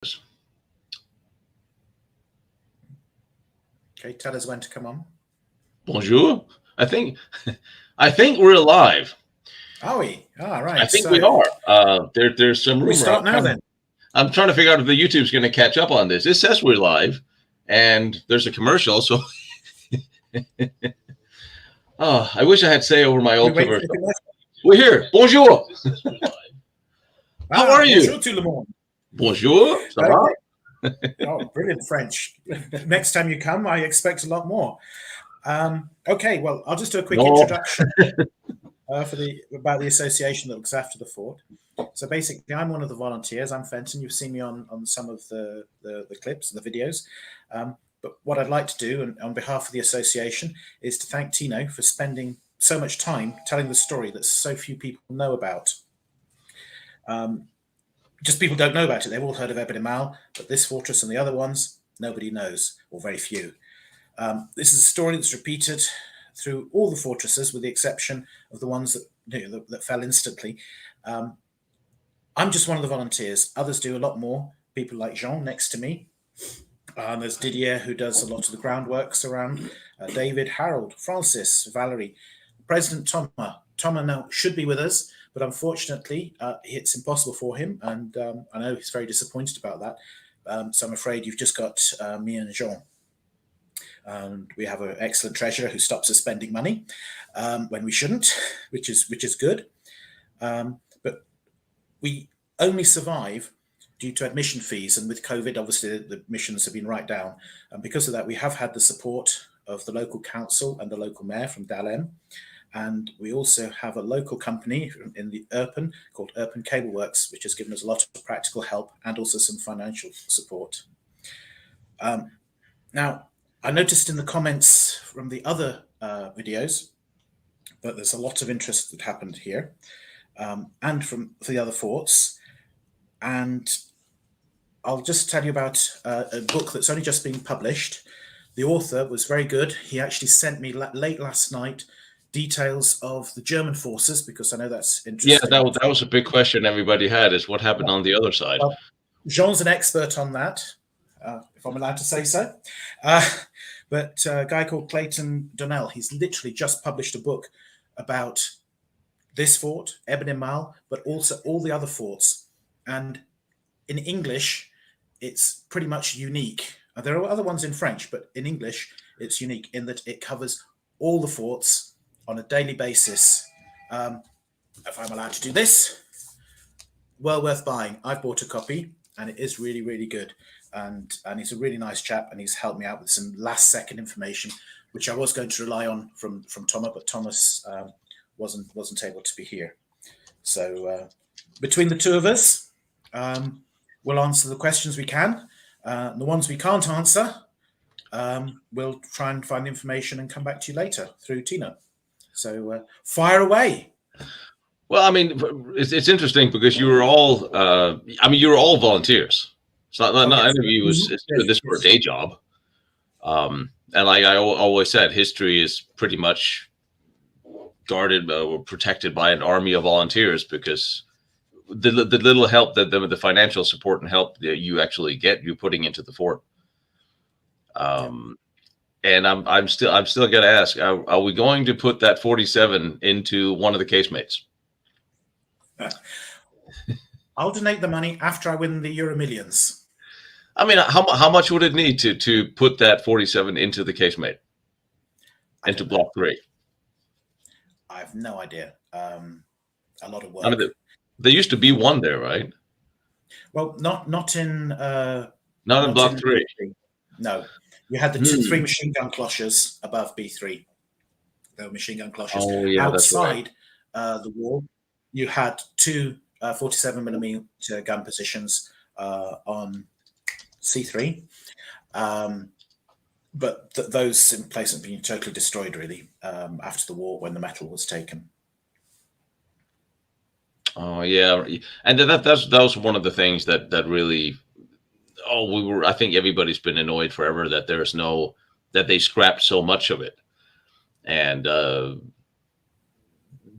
Okay, tell us when to come on. Bonjour. I think we're alive. Are we? Ah, right. I think we are. There's some rumor. We start now then. I'm trying to figure out if the YouTube's going to catch up on this. It says we're live, and there's a commercial. So, oh, I wish I had say over my old commercial. We're here. Bonjour. How are you? Bonjour tout le monde. Bonjour. Ça va? Oh, brilliant French. Next time you come, I expect a lot more. Okay, well, I'll just do a quick introduction about the association that looks after the fort. So basically, I'm one of the volunteers. I'm Fenton. You've seen me on some of the clips, the videos. But what I'd like to do, and on behalf of the association, is to thank Tino for spending so much time telling the story that so few people know about. Just people don't know about it. They've all heard of Ebon Mal, but this fortress and the other ones, nobody knows, or very few. This is a story that's repeated through all the fortresses, with the exception of the ones that fell instantly. I'm just one of the volunteers. Others do a lot more. People like Jean next to me. There's Didier, who does a lot of the groundworks around. David, Harold, Francis, Valerie, President Thomas. Thomas now should be with us, but unfortunately, it's impossible for him, and I know he's very disappointed about that. So I'm afraid you've just got me and Jean. And we have an excellent treasurer who stops us spending money when we shouldn't, which is good. But we only survive due to admission fees, and with COVID, obviously the admissions have been right down. And because of that, we have had the support of the local council and the local mayor from Dalem. And we also have a local company in the Urpen called Urpen Cable Works, which has given us a lot of practical help and also some financial support. Now, I noticed in the comments from the other videos that there's a lot of interest that happened here, and from the other forts. And I'll just tell you about a book that's only just been published. The author was very good. He actually sent me late last night details of the German forces, because I know that's interesting. Yeah, that was a big question everybody had, is what happened on the other side. Well, Jean's an expert on that, if I'm allowed to say so. But a guy called Clayton Donnell, he's literally just published a book about this fort, Ebon Mal, but also all the other forts. And in English, it's pretty much unique. There are other ones in French, but in English, it's unique in that it covers all the forts on a daily basis. If I'm allowed to do this, well worth buying. I've bought a copy, and it is really, really good. And he's a really nice chap, and he's helped me out with some last-second information, which I was going to rely on from Thomas, but Thomas wasn't able to be here. So between the two of us, we'll answer the questions we can. The ones we can't answer, we'll try and find the information and come back to you later through Tino. So fire away. Well, I mean, it's interesting because you were all, you were all volunteers. So not any of you is doing this for a day job. And like I always said, history is pretty much guarded or protected by an army of volunteers, because the little help that the financial support and help that you actually get, you're putting into the fort. And I'm still going to ask, are we going to put that 47 into one of the casemates? I'll donate the money after I win the Euro Millions. I mean, how much would it need to put that 47 into the casemate, into block 3? I have no idea. A lot of work. I mean, there used to be one there, right? Well, not in block 3. No, you had the 3 machine gun cloches above B3. They were machine gun cloches. Oh, yeah, outside the wall, you had 2 47mm gun positions on C3, but those in place have been totally destroyed, really, after the war when the metal was taken. Oh yeah, and that was one of the things that really, I think everybody's been annoyed forever that that they scrapped so much of it, and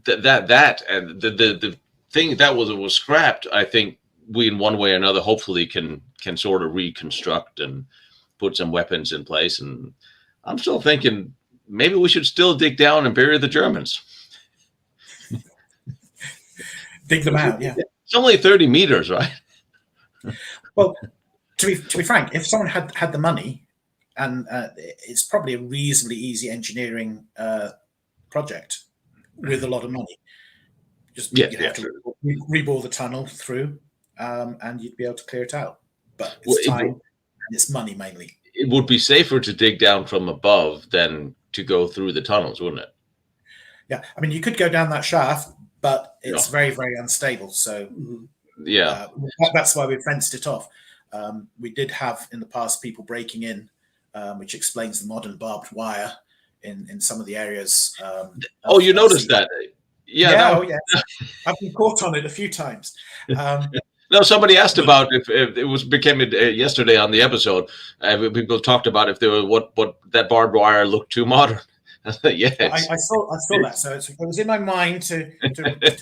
that and the thing that was scrapped, I think, we in one way or another hopefully can sort of reconstruct and put some weapons in place. And I'm still thinking maybe we should still dig down and bury the Germans. Dig them out, yeah. It's only 30 meters, right? Well, to be frank, if someone had the money, and it's probably a reasonably easy engineering project with a lot of money. Just you have to rebore the tunnel through, and you'd be able to clear it out. But it's time and it's money mainly. It would be safer to dig down from above than to go through the tunnels, wouldn't it? Yeah, I mean, you could go down that shaft, but it's very, very unstable. So that's why we fenced it off. We did have in the past people breaking in, which explains the modern barbed wire in some of the areas. You noticed that? Yeah, I've been caught on it a few times. No, somebody asked about if it became yesterday on the episode. People talked about if they were what that barbed wire looked too modern. Yes, I saw that. So it was in my mind to mention it.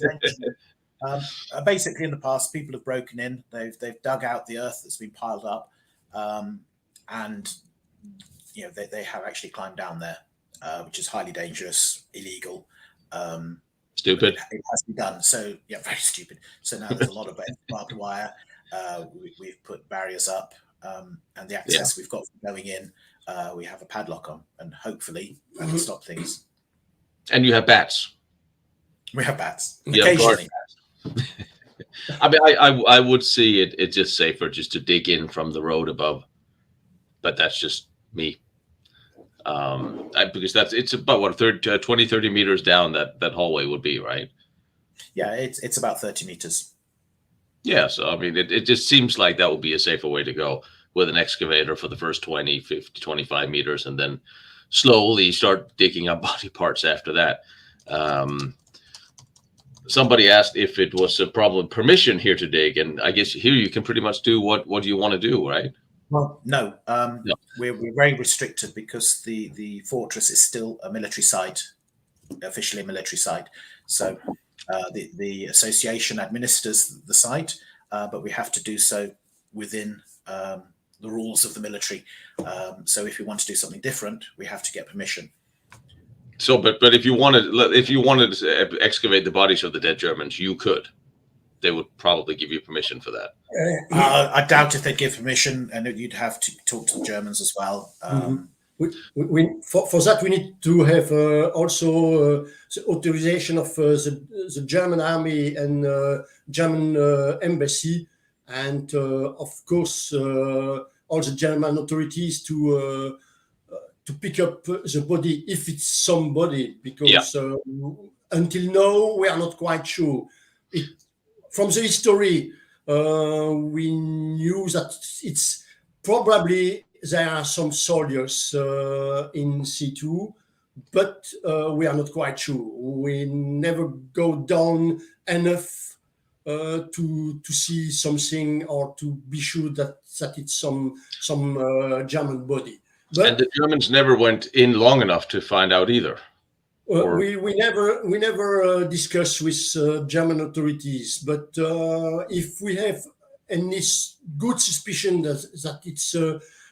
Basically, in the past, people have broken in. They've dug out the earth that's been piled up, and they have actually climbed down there, which is highly dangerous, illegal. Stupid. It has to be done. So very stupid. So now there's a lot of barbed wire. We've put barriers up, and the access we've got from going in, we have a padlock on, and hopefully that will stop things. And you have bats. We have bats. Occasionally. I mean, I would see it's just safer just to dig in from the road above, but that's just me. Because it's about 20-30 meters down that hallway would be, right? Yeah, it's about 30 meters. Yeah, so I mean, it just seems like that would be a safer way to go with an excavator for the first 20, 50, 25 meters, and then slowly start digging up body parts after that. Somebody asked if it was a problem permission here to dig, and I guess here you can pretty much do what you want to do, right? Well, no. We're very restricted because the fortress is still a military site, officially a military site. So the association administers the site, but we have to do so within the rules of the military. So if we want to do something different, we have to get permission. So, but if you wanted to excavate the bodies of the dead Germans, you could. They would probably give you permission for that. I doubt if they'd give permission, and you'd have to talk to the Germans as well. For that, we need to have also the authorization of the German army and German embassy, and of course all the German authorities to pick up the body if it's somebody, because until now we are not quite sure. From the history, we knew that it's probably there are some soldiers in C2, but we are not quite sure. We never go down enough to see something or to be sure that it's some German body. But, and the Germans never went in long enough to find out either. We never discussed with German authorities, but if we have any good suspicion that it's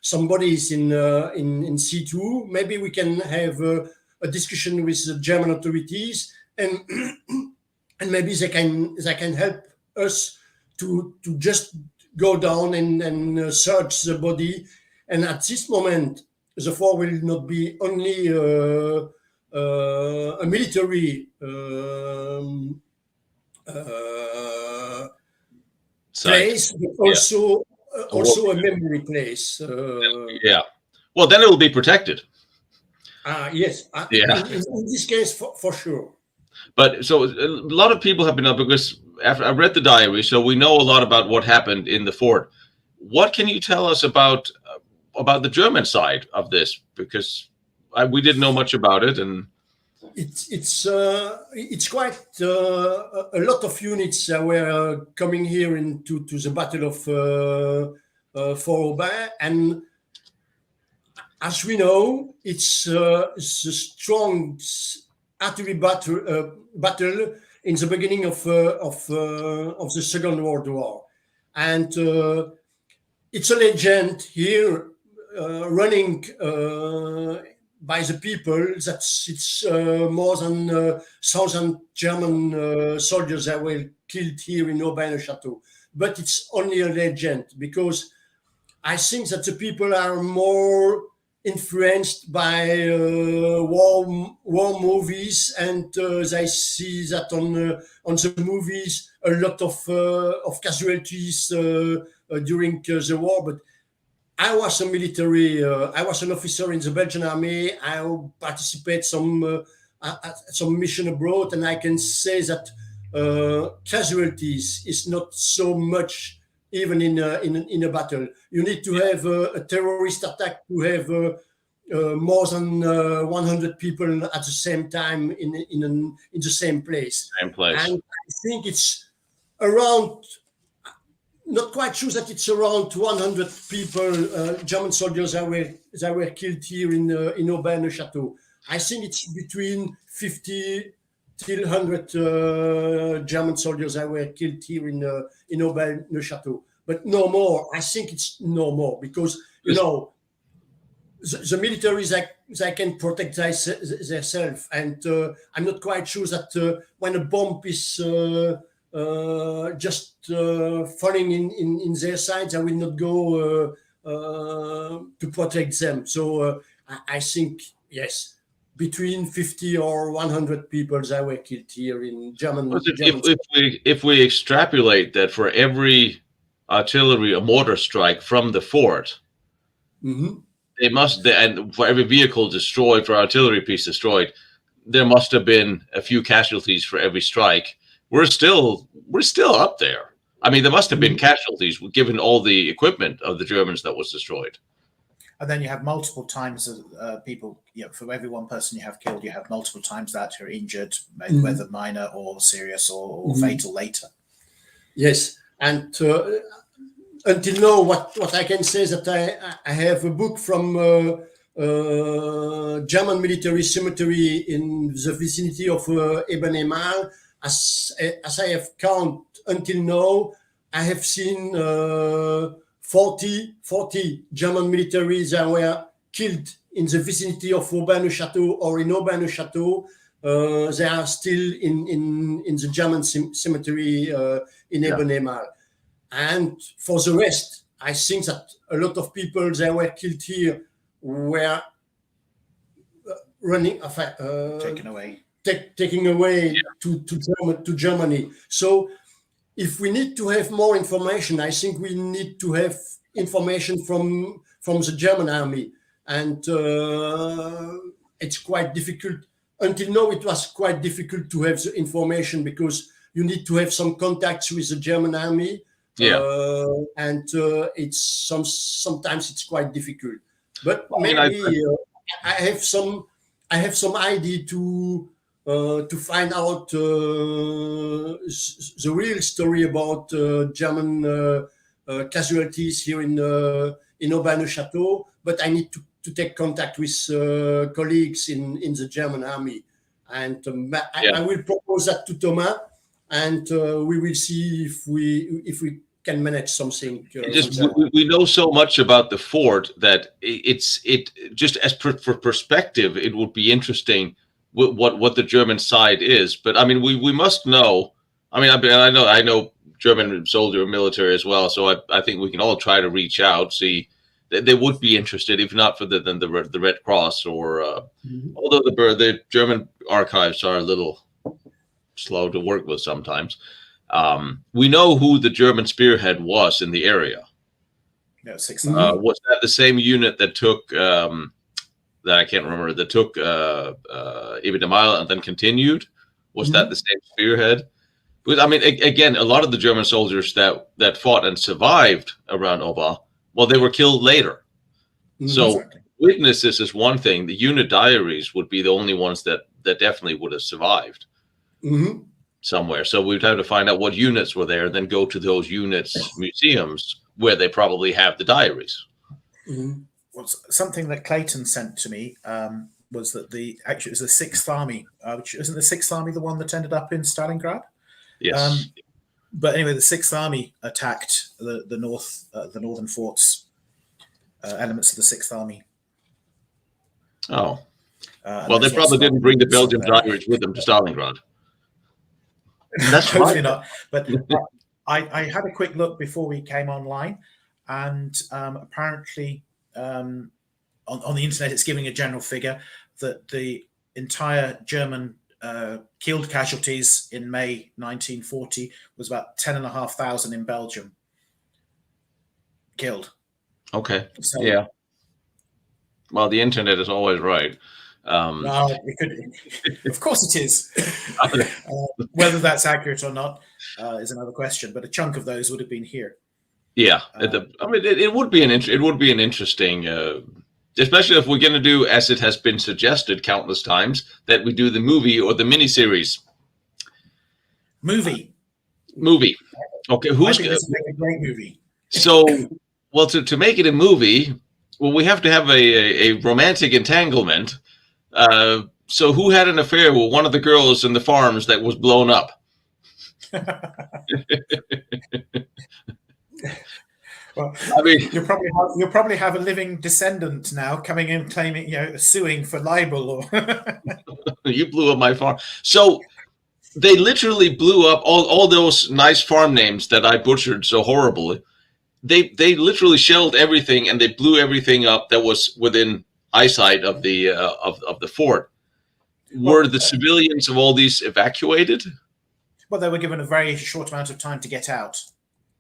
somebody is in C2, maybe we can have a discussion with the German authorities, and maybe they can help us to just go down and search the body. And at this moment, the war will not be only a military place, but also a memory place. Well, then it will be protected. Yes. In this case, for sure. But so a lot of people have been up, because after I read the diary, so we know a lot about what happened in the fort. What can you tell us about the German side of this? Because we didn't know much about it, and it's quite a lot of units were coming here to the Battle of Fort Aubin, and as we know, it's the strong artillery battle in the beginning of the Second World War, and it's a legend here running by the people that it's more than 1,000 German soldiers that were killed here in Aubin-le-Château. But it's only a legend, because I think that the people are more influenced by war movies, and they see that on the movies a lot of casualties during the war. But I was a military. I was an officer in the Belgian army. I participated some mission abroad, and I can say that casualties is not so much even in a battle. You need to have a terrorist attack to have more than 100 people at the same time in the same place. Same place. And I think it's around. Not quite sure that it's around 100 people, German soldiers that were killed here in Aubin-le-Château. I think it's between 50 till 100 German soldiers that were killed here in Aubin-le-Château. But no more. I think it's no more, because the military they can protect themselves, and I'm not quite sure that when a bomb is just falling in their sides, I will not go to protect them. So I think, yes, between 50 or 100 people that were killed here in German. If we extrapolate that for every artillery or mortar strike from the fort, they must, and for every vehicle destroyed, for artillery piece destroyed, there must have been a few casualties for every strike. We're still up there. I mean, there must have been casualties given all the equipment of the Germans that was destroyed. And then you have multiple times people, for every one person you have killed, you have multiple times that are injured, whether minor or serious or fatal later. Yes. And until now, what I can say is that I have a book from German military cemetery in the vicinity of Eben-Emal. As I have counted until now, I have seen 40 German militaries that were killed in the vicinity of Aubin-le-Château or in Aubin-le-Château. They are still in the German cemetery in Eben-Emal. And for the rest, I think that a lot of people that were killed here were taking away to Germany. So if we need to have more information, I think we need to have information from the German army. And it's quite difficult. Until now, it was quite difficult to have the information, because you need to have some contacts with the German army. And it's sometimes it's quite difficult. But maybe I have some idea to find out the real story about German casualties here in Aubin-le-Château. But I need to take contact with colleagues in the German army, and I will propose that to Thomas, and we will see if we can manage something. We know so much about the fort that it just as for perspective, it would be interesting what the German side is. But I mean, we must know. I mean, I know German soldier military as well, so I think we can all try to reach out, see. They would be interested, if not for the Red Cross, or although the German archives are a little slow to work with sometimes. We know who the German spearhead was in the area. No, 6th. Was that the same unit that took that I can't remember, that took Eben-Emal and then continued? Was that the same spearhead? Because I mean, again, a lot of the German soldiers that fought and survived around Aubin, well, they were killed later. So witnesses is one thing. The unit diaries would be the only ones that definitely would have survived somewhere. So we'd have to find out what units were there, and then go to those units' museums where they probably have the diaries. Well, something that Clayton sent to me was that it was the 6th Army, which isn't the 6th Army the one that ended up in Stalingrad? Yes. But anyway, the Sixth Army attacked the northern forts, elements of the Sixth Army. Oh, well, they probably didn't bring the Belgian Irish with them to Stalingrad. That's hopefully not. But I had a quick look before we came online, and apparently on the internet it's giving a general figure that the entire German killed casualties in May 1940 was about 10,500 in Belgium. Killed. Okay. So, yeah. Well, the internet is always right. Of course it is. Whether that's accurate or not is another question. But a chunk of those would have been here. Yeah, I mean, it would be an interesting, especially if we're going to do, as it has been suggested countless times, that we do the movie or the miniseries. Movie. Okay, who's going to make a great movie? So, well, to make it a movie, well, we have to have a romantic entanglement. So who had an affair with one of the girls in the farms that was blown up? Well, I mean, you'll probably have a living descendant now coming in claiming, suing for libel or. You blew up my farm. So they literally blew up all those nice farm names that I butchered so horribly. They literally shelled everything and they blew everything up that was within eyesight of the fort. Were the civilians of all these evacuated? Well, they were given a very short amount of time to get out.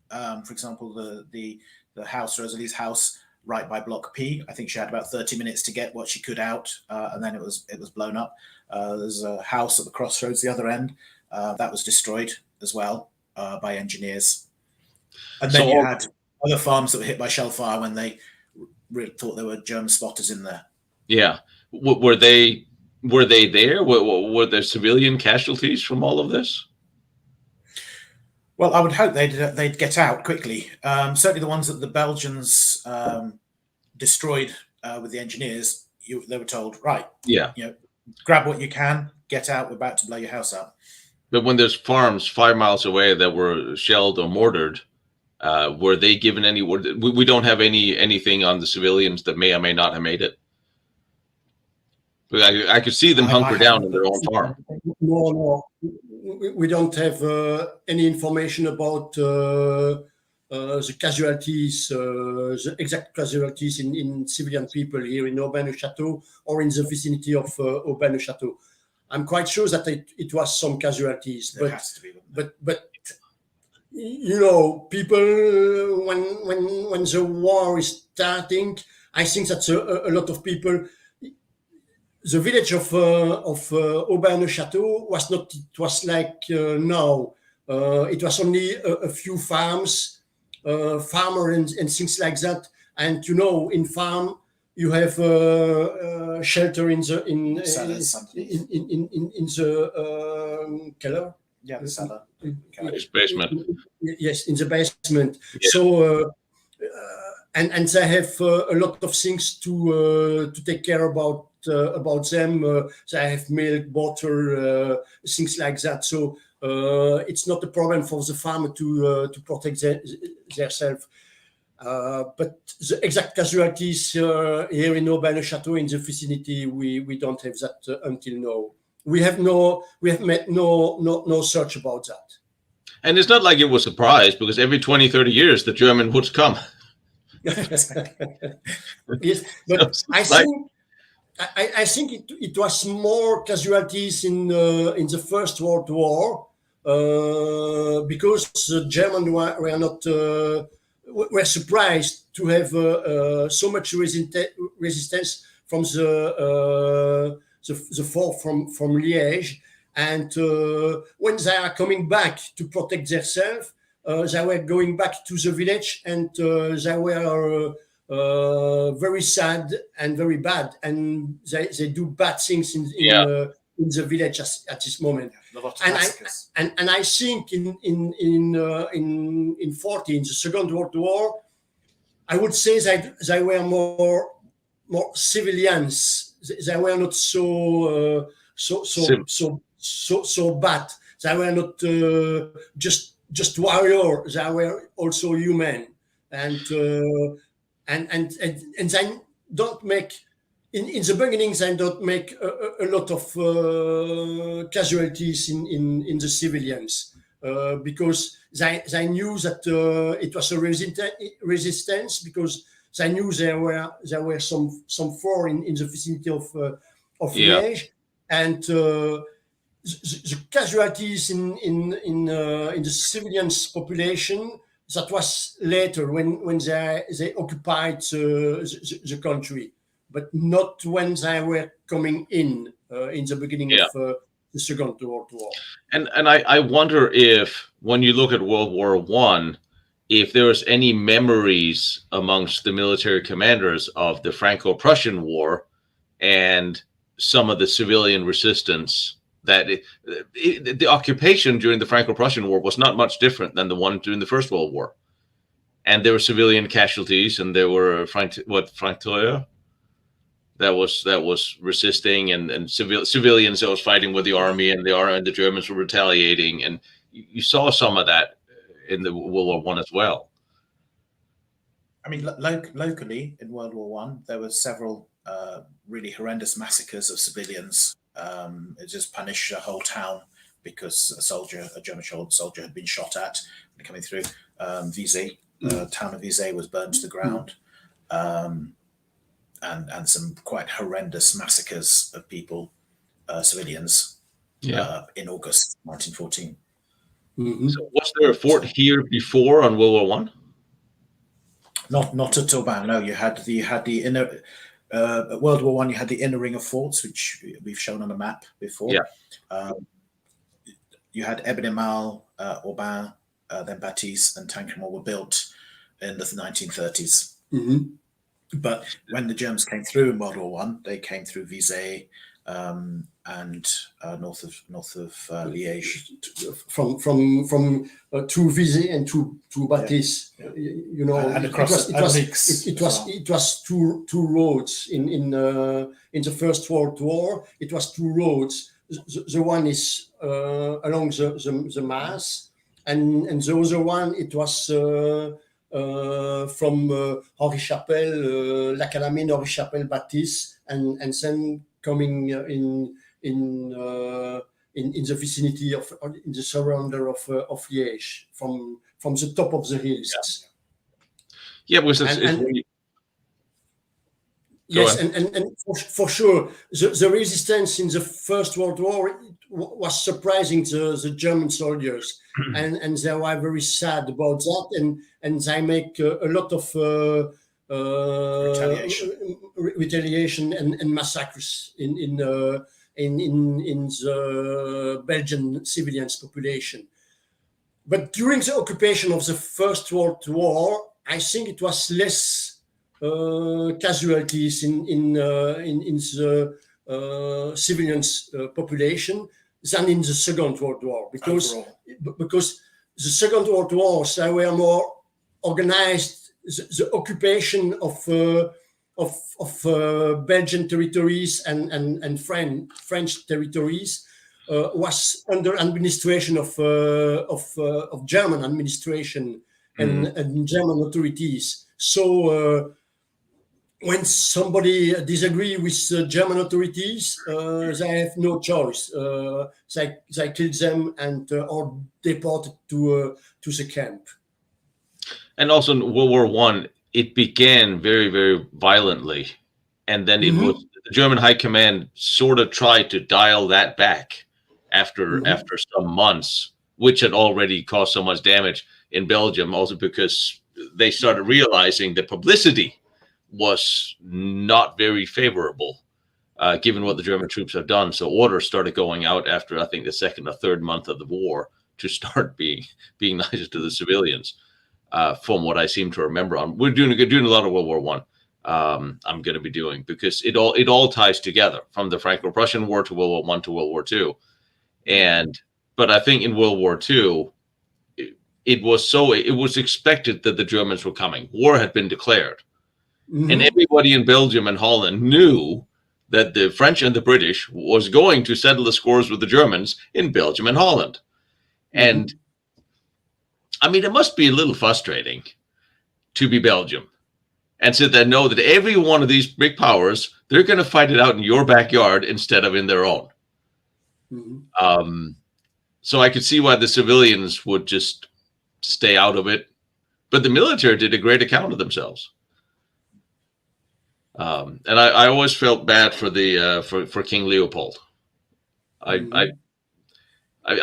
For example, the house, Rosalie's house, right by Block P. I think she had about 30 minutes to get what she could out, and then it was blown up. There's a house at the crossroads, the other end, that was destroyed as well by engineers. And then you had other farms that were hit by shell fire when they thought there were German spotters in there. Yeah, were they there? Were there civilian casualties from all of this? Well, I would hope they'd get out quickly. Certainly, the ones that the Belgians destroyed with the engineers, they were told, right, grab what you can, get out. We're about to blow your house up. But when there's farms 5 miles away that were shelled or mortared, were they given any? We don't have anything on the civilians that may or may not have made it. But I could see them hunker down in their own farm. No, we don't have any information about the casualties, the exact casualties in civilian people here in Aubaine-le-Château or in the vicinity of Aubaine-le-Château. I'm quite sure that it was some casualties, but people when the war is starting, I think that a lot of people. The village of Aubaine-le-Château was not. It was like now. It was only a few farms, farmers and things like that. And in farm you have shelter in the cellar. Yeah, the cellar. Basement. Yes, in the basement. Yeah. So and they have a lot of things to take care about them. They have milk, butter, things like that. So it's not a problem for the farmer to protect themselves. But the exact casualties here in Aubaine-le-Château in the vicinity, we don't have that until now. We have made no search about that. And it's not like it was a surprise, because every 20, 30 years the German would come. Yes, but I think it was more casualties in the First World War because the Germans were surprised to have so much resistance from the force from Liège, and when they are coming back to protect themselves. They were going back to the village, and they were very sad and very bad, and they do bad things in the village at this moment. And I think in 40, in the Second World War, I would say that they were more civilians. They were not so bad. They were not just just warriors. They were also human, and they don't make in the beginning. They don't make a lot of casualties in the civilians because they knew that it was a resistance, because they knew there were some four in the vicinity of Liège, and the casualties in the civilians population, that was later when they occupied the country, but not when they were coming in the beginning of the Second World War. And I wonder if, when you look at World War I, if there's any memories amongst the military commanders of the Franco-Prussian War and some of the civilian resistance, that the occupation during the Franco-Prussian War was not much different than the one during the First World War. And there were civilian casualties, and there were Freineux that was resisting, and civilians that was fighting with the army, and the Germans were retaliating, and you saw some of that in the World War I as well. I mean, locally in World War I, there were several really horrendous massacres of civilians. It just punished a whole town because a German soldier had been shot at coming through. Visé, the town of Visé was burned to the ground. And some quite horrendous massacres of people, civilians, in August 1914. Mm-hmm. So was there a fort here before on World War I? Not at AUBIN. No, you had the inner. At World War I, you had the inner ring of forts, which we've shown on a map before. Yeah. You had Épinal, AUBIN, then Baptiste and Tancremont were built in the 1930s. Mm-hmm. But when the Germans came through in World War I, they came through Visé and north of Liège, from to Visé and to Baptiste. Yeah. You know, and across it was two roads in the First World War. It was two roads. The one is along the Mass, and the other one, it was from Henri Chapelle, La Calamine, Henri Chapelle, Baptiste, and then coming in the vicinity in the surrounder of Liège, from the top of the hills. Yeah, because yes, and for sure, the resistance in the First World War was surprising the German soldiers, and they were very sad about that, and they make a lot of retaliation and massacres in the Belgian civilians population. But during the occupation of the First World War, I think it was less casualties in the civilians population than in the Second World War, because the Second World War, they were more organized. The occupation of Belgian territories and French territories was under administration of German administration and German authorities. So when somebody disagree with the German authorities, they have no choice. They kill them and or deported to the camp. And also in World War I, it began very, very violently, and then it was the German High Command sort of tried to dial that back after some months, which had already caused so much damage in Belgium, also because they started realizing that publicity was not very favorable, given what the German troops have done. So orders started going out after, I think, the second or third month of the war to start being nice to the civilians. From what I seem to remember, we're doing a lot of World War I. I'm going to be doing, because it all ties together from the Franco-Prussian War to World War I to World War II, but I think in World War II, it was expected that the Germans were coming. War had been declared, and everybody in Belgium and Holland knew that the French and the British was going to settle the scores with the Germans in Belgium and Holland, and I mean, it must be a little frustrating to be Belgium and so they know that every one of these big powers, they're going to fight it out in your backyard instead of in their own. So I could see why the civilians would just stay out of it. But the military did a great account of themselves. And I always felt bad for the for King Leopold. I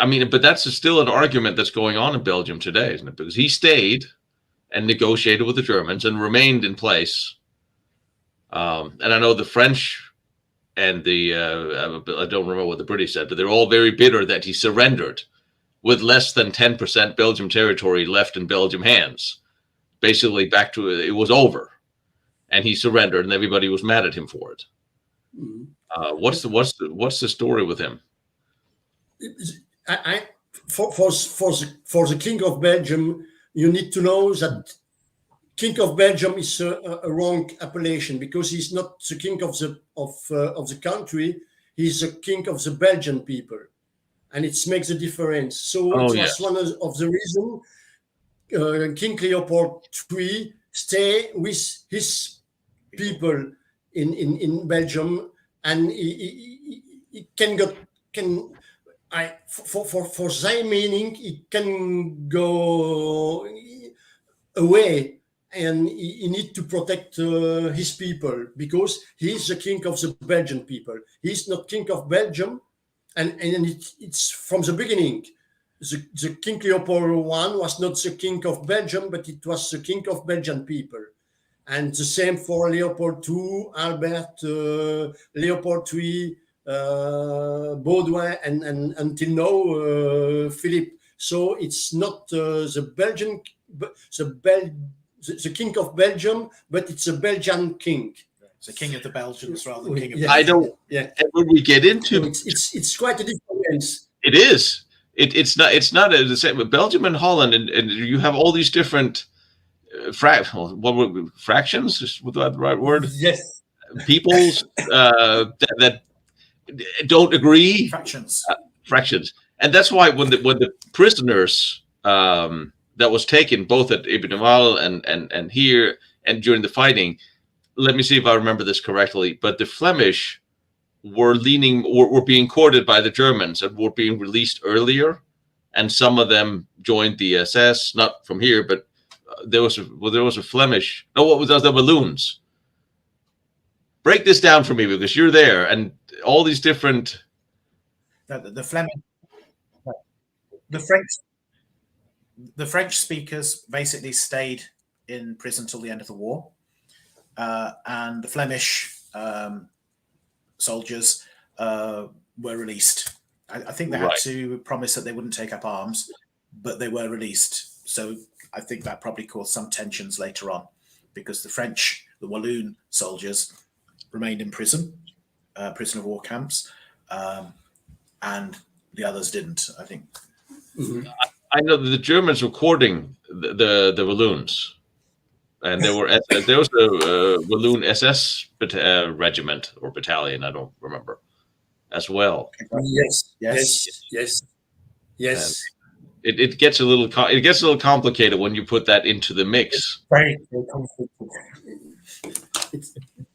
mean, but that's still an argument that's going on in Belgium today, isn't it? Because he stayed and negotiated with the Germans and remained in place. And I know the French and the I don't remember what the British said, but they're all very bitter that he surrendered with less than 10% Belgium territory left in Belgium hands. Basically, back to it was over, and he surrendered, and everybody was mad at him for it. What's the story with him? For the King of Belgium, you need to know that King of Belgium is a wrong appellation, because he's not the king of the country. He's the king of the Belgian people, and it makes a difference. So it was one of the reasons King Leopold III stay with his people in Belgium, and he for their meaning, he can go away, and he need to protect his people, because he is the king of the Belgian people. He's not king of Belgium, and it's from the beginning. The King Leopold I was not the king of Belgium, but it was the king of Belgian people. And the same for Leopold II, Albert, Leopold III, Baudouin, and until now, Philip. So it's not the king of Belgium, but it's a Belgian king. It's the king of the Belgians rather than king of. Yeah. I don't. Yeah. And when we get into, so it's quite a difference. It is. It's not the same. But Belgium and Holland, and you have all these different fractions. Was that the right word? Yes. Peoples that don't agree. Fractions, and that's why when the prisoners that was taken both at Ibn and here and during the fighting, let me see if I remember this correctly, but the Flemish were being courted by the Germans and were being released earlier, and some of them joined the SS, not from here, but there was a Flemish. No, what was that? The Walloons. Break this down for me, because you're there, and all these different. The Flemish, the French speakers basically stayed in prison till the end of the war, and the Flemish soldiers were released. I think they had to promise that they wouldn't take up arms, but they were released. So I think that probably caused some tensions later on, because the Walloon soldiers remained in prison, prisoner of war camps, and the others didn't, I think. Mm-hmm. I know that the Germans were courting the Walloons, and there was a Walloon SS regiment or battalion, I don't remember, as well. Yes. It gets a little complicated when you put that into the mix. Very complicated.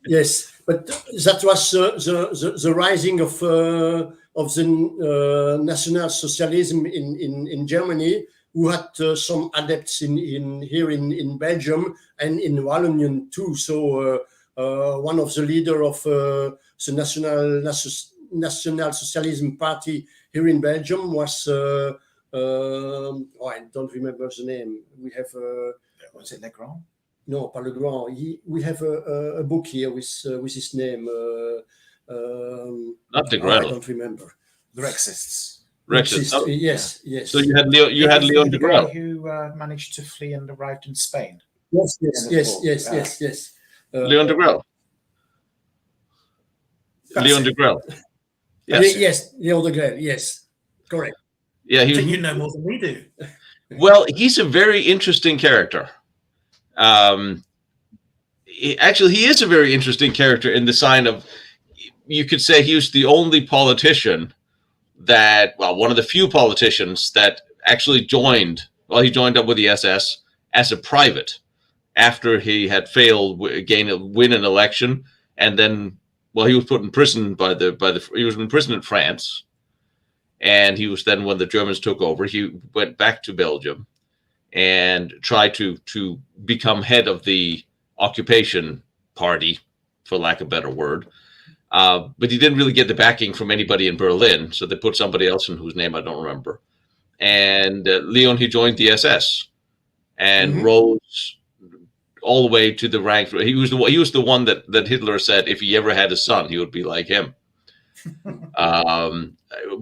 Yes, but that was the rising of the National Socialism in Germany, who had some adepts here in Belgium and in Wallonia too. So one of the leader of the National Socialism Party here in Belgium was I don't remember the name. We have was it Legrand? No, pas Legrand. We have a book here with his name. Not the Grell. I don't remember. The Rexists. Oh. Yes. So you had Leon de Grell, who managed to flee and arrived in Spain. Yes. Leon de Grell. Leon de Grell. Yes, Leon de Grell. Yes, correct. Yeah, you know more than we do. Well, he's a very interesting character. Actually, he is a very interesting character in the sign of, you could say he was the only politician one of the few politicians that actually joined Well, he joined up with the SS as a private after he had failed win an election, and then, well, he was put in prison he was in prison in France, and he was then, when the Germans took over, he went back to Belgium and tried to become head of the occupation party, for lack of a better word. But he didn't really get the backing from anybody in Berlin, so they put somebody else in whose name I don't remember. And Leon, he joined the SS and rose all the way to the rank. He was the one that Hitler said if he ever had a son, he would be like him.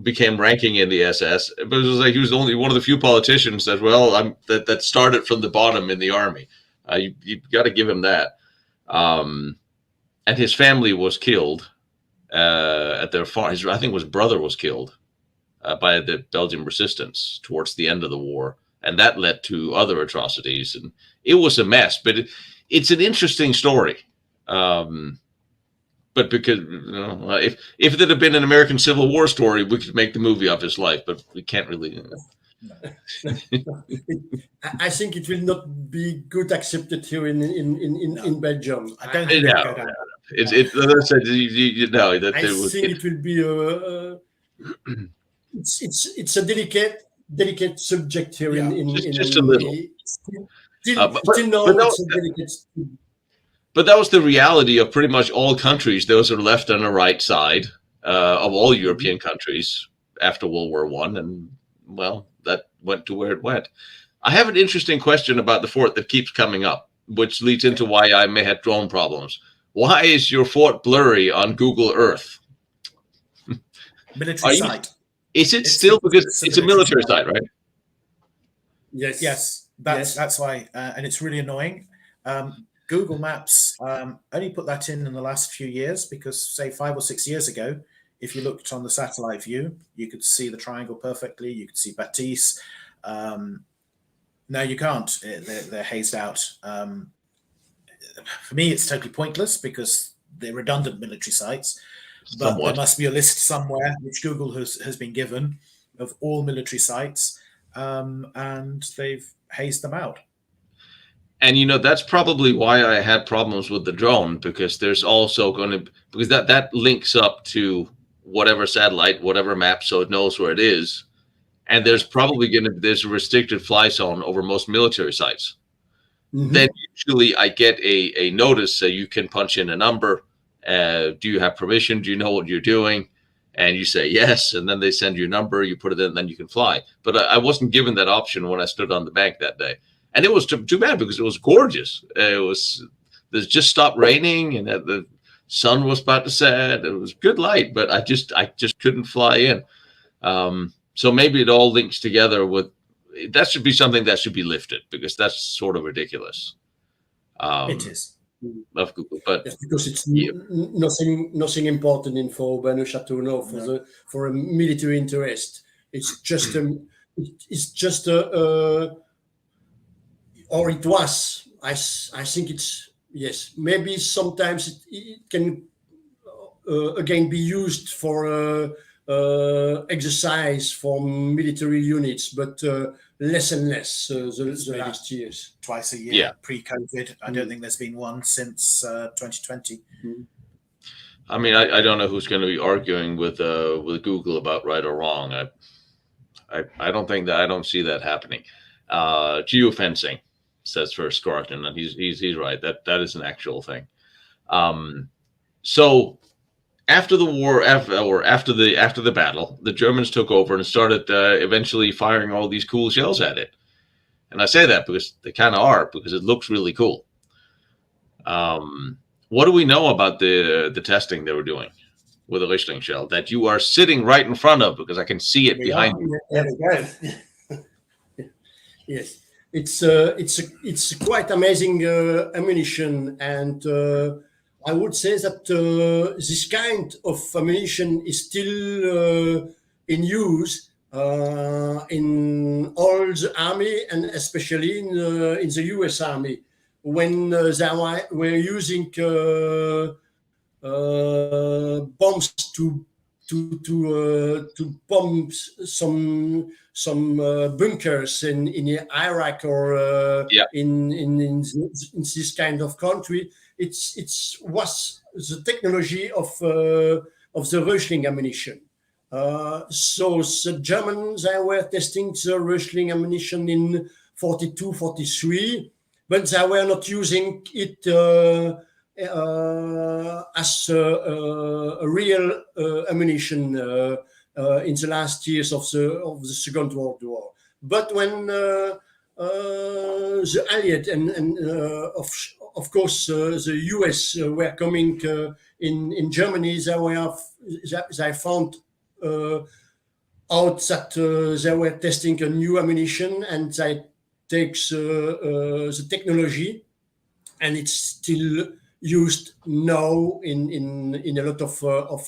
Became ranking in the SS, but it was like he was only one of the few politicians that started from the bottom in the army. You got to give him that. And his family was killed at their farm. I think his brother was killed by the Belgian resistance towards the end of the war, and that led to other atrocities. And it was a mess. But it's an interesting story. But because if it had been an American Civil War story, we could make the movie of his life. But we can't really. I think it will not be good accepted here in Belgium. I don't think it's as I said, I think it will be it's a delicate subject here just a little. Till now, it's a delicate. But that was the reality of pretty much all countries. Those are left on the right side of all European countries after World War I, and well, that went to where it went. I have an interesting question about the fort that keeps coming up, which leads into why I may have drone problems. Why is your fort blurry on Google Earth? Military site. Is it still because it's a military site, right? Yes. That's why, and it's really annoying. Google Maps only put that in the last few years because, say, 5 or 6 years ago, if you looked on the satellite view, you could see the triangle perfectly. You could see Baptiste. No, you can't. They're hazed out. For me, it's totally pointless because they're redundant military sites. But there must be a list somewhere which Google has been given of all military sites, and they've hazed them out. And, that's probably why I had problems with the drone, because there's also going to, because that links up to whatever satellite, whatever map, so it knows where it is. And there's probably there's a restricted fly zone over most military sites. Then usually I get a notice so you can punch in a number. Do you have permission? Do you know what you're doing? And you say yes, and then they send you a number, you put it in, and then you can fly. But I wasn't given that option when I stood on the bank that day. And it was too bad because it was gorgeous. There's just stopped raining, and the sun was about to set. It was good light, but I just couldn't fly in. So maybe it all links together with that. Should be something that should be lifted because that's sort of ridiculous. It is. Of Google, but yes, because it's nothing important in for Freineux for a military interest. It's just or it was. I think it's yes. Maybe sometimes it can again be used for exercise for military units, but less and less the last years. Twice a year, pre-COVID. I don't think there's been one since 2020. I mean, I don't know who's going to be arguing with Google about right or wrong. I don't think that I don't see that happening. Geofencing, says First Scorpion, and he's right. That is an actual thing. So after the war, after the battle, the Germans took over and started eventually firing all these cool shells at it. And I say that because they kind of are, because it looks really cool. What do we know about the testing they were doing with the Richtling shell that you are sitting right in front of? Because I can see it behind you. Yes, it's quite amazing ammunition, and I would say that this kind of ammunition is still in use in all the army, and especially in the US Army, when they were using bombs to to bomb some bunkers in Iraq or in this kind of country. It was the technology of the Röchling ammunition. So the Germans, they were testing the Röchling ammunition in 42, 43, but they were not using it as a real ammunition in the last years of the Second World War. But when the Allied and of course the US were coming in Germany, they found out that they were testing a new ammunition, and they take the technology, and it's still used now in a lot of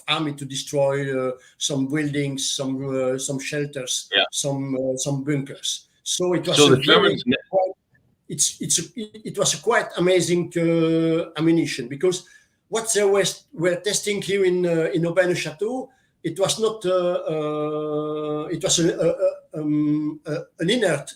army to destroy some buildings, some shelters, some bunkers. So it was it was a quite amazing ammunition, because what they were testing here in Aubaine-le-Château, it was not it was an inert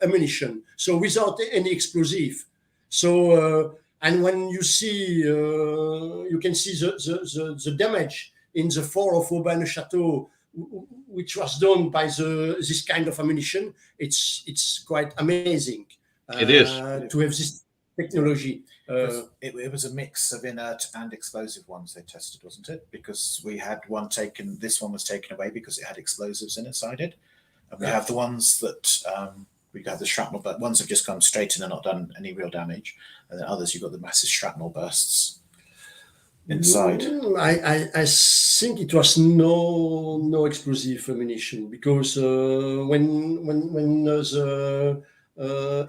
ammunition, so without any explosive. So and when you see, you can see the damage in the fort of Aubaine-le-Château, which was done by this kind of ammunition. It's quite amazing. It is to have this technology. It was a mix of inert and explosive ones they tested, wasn't it? Because we had one taken. This one was taken away because it had explosives inside it, and we have the ones that we got the shrapnel, but ones have just gone straight in and not done any real damage, and then others you've got the massive shrapnel bursts inside. I think it was no explosive ammunition, because when the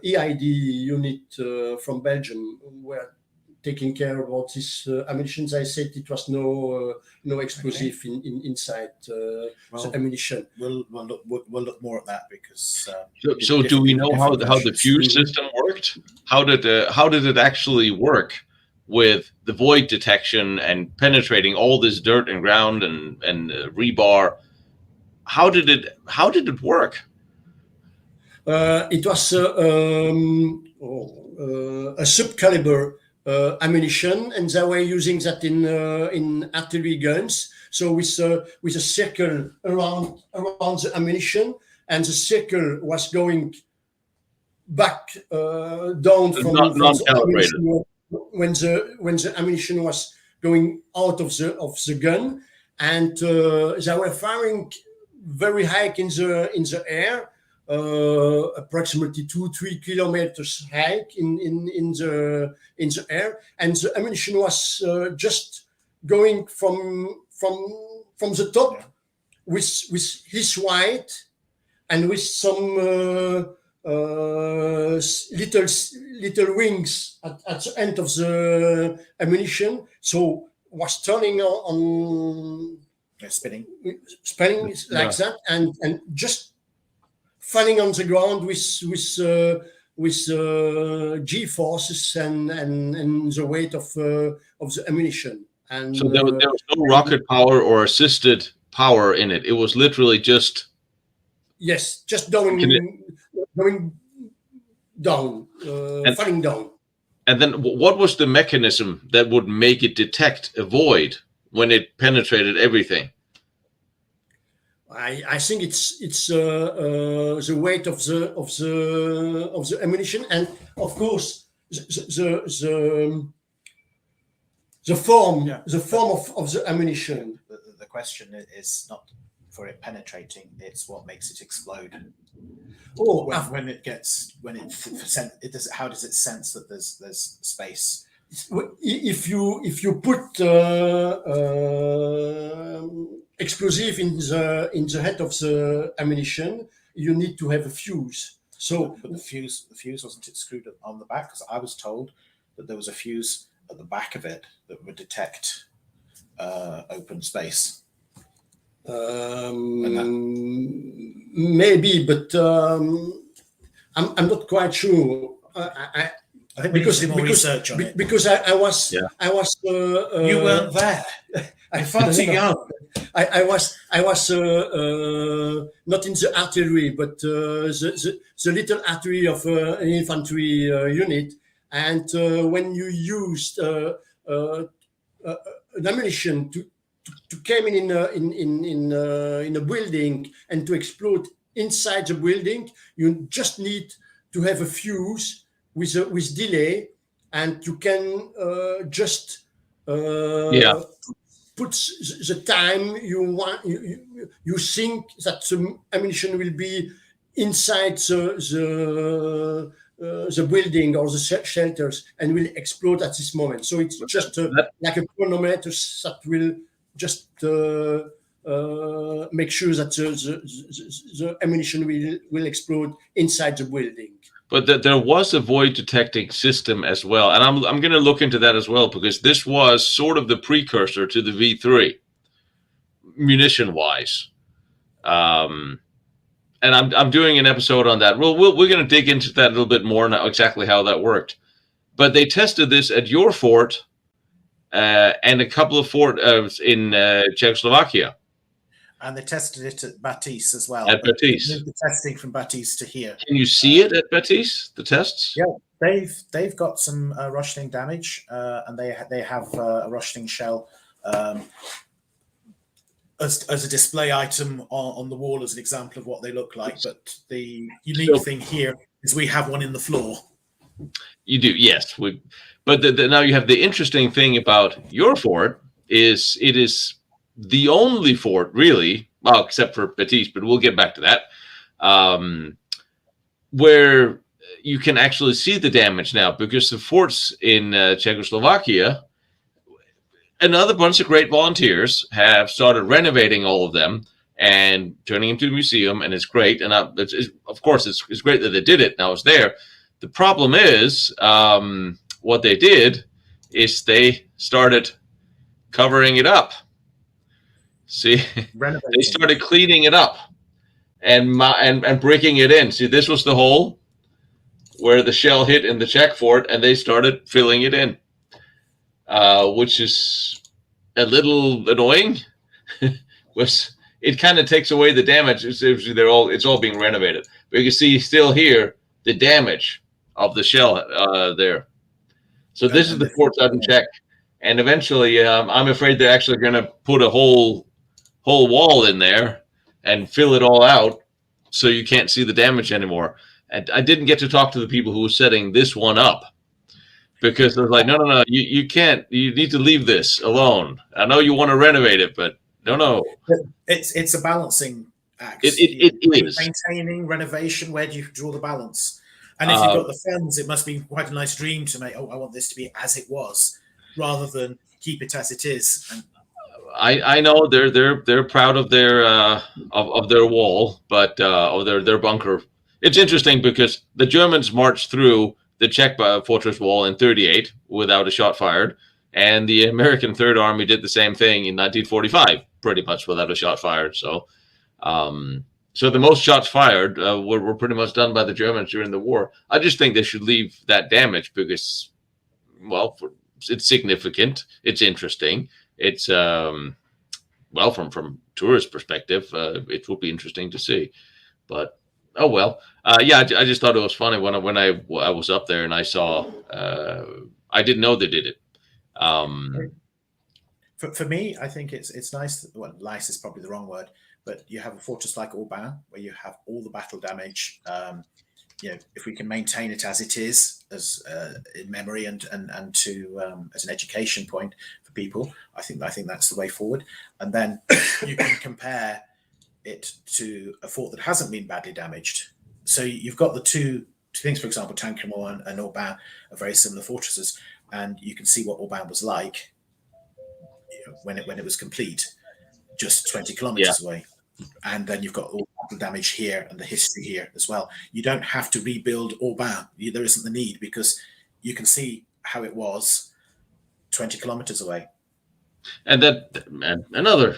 EID unit from Belgium were taking care about this ammunition, I said it was no explosive inside the ammunition. We'll look more at that, because. So do we know how the fuse system worked? How did it actually work with the void detection and penetrating all this dirt and ground and rebar? How did it work? It was a sub-caliber ammunition, and they were using that in artillery guns. So with a circle around the ammunition, and the circle was going back down from the when the ammunition was going out of the gun, and they were firing very high in the air. Approximately 2-3 kilometers high in the air, and the ammunition was just going from the top with his white and with some little wings at the end of the ammunition. So was turning on spinning like that, and just falling on the ground with G-forces and the weight of the ammunition. And so there was no rocket power or assisted power in it. It was literally just just going down, falling down. And then what was the mechanism that would make it detect a void when it penetrated everything? I think it's the weight of the ammunition, and of course the form of the ammunition. The question is not for it penetrating; it's what makes it explode. How does it sense that there's space? If you put explosive in the head of the ammunition, you need to have a fuse. So, but the fuse wasn't it screwed on the back? Because I was told that there was a fuse at the back of it that would detect open space. Maybe, but I'm not quite sure. I think we need to do more research on it. Because I was you weren't there. You're far too young. I was not in the artillery, but the little artillery of an infantry unit. And when you used an ammunition to come in a building and to explode inside the building, you just need to have a fuse with delay, and you can just put the time you want. You think that the ammunition will be inside the building or the shelters and will explode at this moment. So it's just like a chronometer that will just make sure that the ammunition will explode inside the building. But there was a void detecting system as well, and I'm going to look into that as well, because this was sort of the precursor to the V3, munition-wise. And I'm doing an episode on that. We're going to dig into that a little bit more now, exactly how that worked. But they tested this at your fort and a couple of forts in Czechoslovakia. And they tested it at Baptiste as well. At Baptiste. The testing from Baptiste to here. Can you see it at Baptiste, the tests? Yeah, they've got some Rushling damage, and they have a Rushling shell as a display item on the wall as an example of what they look like. But the unique thing here is we have one in the floor. You do, yes. But now you have the interesting thing about your fort is it is the only fort, really, well, except for Baptiste, but we'll get back to that, where you can actually see the damage now, because the forts in Czechoslovakia, another bunch of great volunteers have started renovating all of them and turning them into a museum, and it's great. And of course, it's great that they did it. Now it's there. The problem is what they did is they started covering it up. See, they started cleaning it up and breaking it in. See, this was the hole where the shell hit in the Czech fort, and they started filling it in, which is a little annoying. It kind of takes away the damage. It's all being renovated, but you can see still here the damage of the shell there. So this is the fort out in Czech, and eventually, I'm afraid they're actually going to put a whole wall in there and fill it all out so you can't see the damage anymore. And I didn't get to talk to the people who were setting this one up, because they're like, no, you can't, you need to leave this alone. I know you want to renovate it, but no. It's a balancing act. It is. Maintaining, renovation, where do you draw the balance? And if you've got the funds, it must be quite a nice dream to make, I want this to be as it was, rather than keep it as it is. And I know they're proud of their wall, but of their bunker. It's interesting because the Germans marched through the Czech fortress wall in 1938 without a shot fired, and the American Third Army did the same thing in 1945, pretty much without a shot fired. So, so the most shots fired were pretty much done by the Germans during the war. I just think they should leave that damage because, well, it's significant, it's interesting. It's well, from tourist perspective, it will be interesting to see. But oh well, yeah. I just thought it was funny when I was up there and I saw. I didn't know they did it. For me, I think it's nice. Well, nice is probably the wrong word, but you have a fortress like AUBIN where you have all the battle damage. If we can maintain it as it is, as in memory and to as an education point for people, I think that's the way forward. And then you can compare it to a fort that hasn't been badly damaged. So you've got the two things. For example, Tancremont and AUBIN are very similar fortresses, and you can see what AUBIN was like when it was complete, just 20 kilometers away. And then you've got all the damage here and the history here as well. You don't have to rebuild AUBIN. There isn't the need, because you can see how it was 20 kilometers away. And another.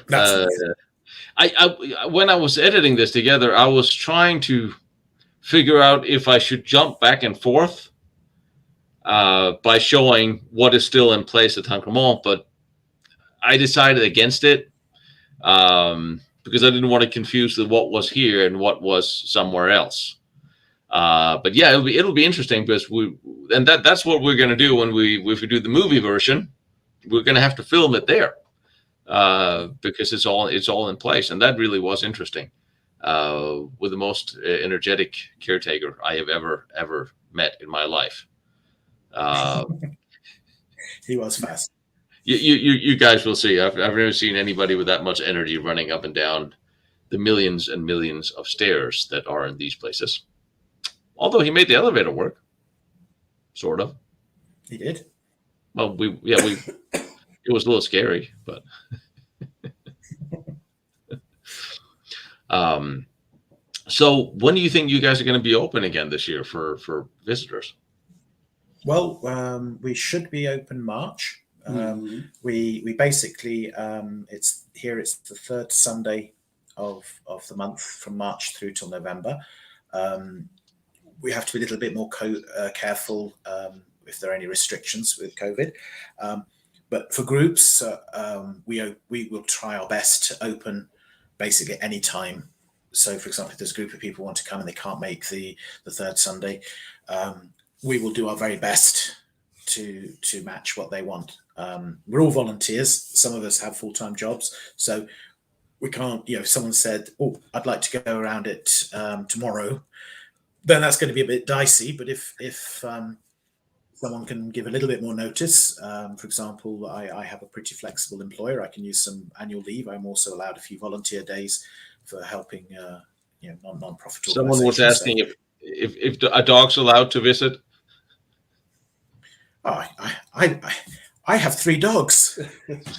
When I was editing this together, I was trying to figure out if I should jump back and forth by showing what is still in place at Tancremont, but I decided against it because I didn't want to confuse what was here and what was somewhere else. But yeah, it'll be interesting because that's what we're going to do if we do the movie version. We're going to have to film it there because it's all in place, and that really was interesting. With the most energetic caretaker I have ever met in my life. He was fast. You guys will see. I've never seen anybody with that much energy running up and down the millions and millions of stairs that are in these places. Although he made the elevator work, sort of. He did. Well, it was a little scary, but. So when do you think you guys are going to be open again this year for visitors? Well, we should be open March. We basically it's the third Sunday of the month from March through till November. We have to be a little bit more careful if there are any restrictions with COVID. But for groups, we will try our best to open basically any time. So, for example, if there's a group of people who want to come and they can't make the third Sunday, we will do our very best to match what they want. We're all volunteers. Some of us have full-time jobs, so we can't. If someone said, "Oh, I'd like to go around it tomorrow," then that's going to be a bit dicey. But if someone can give a little bit more notice, for example, I have a pretty flexible employer. I can use some annual leave. I'm also allowed a few volunteer days for helping, non-profit organizations. Someone was asking if a dog's allowed to visit. Oh, I have 3 dogs.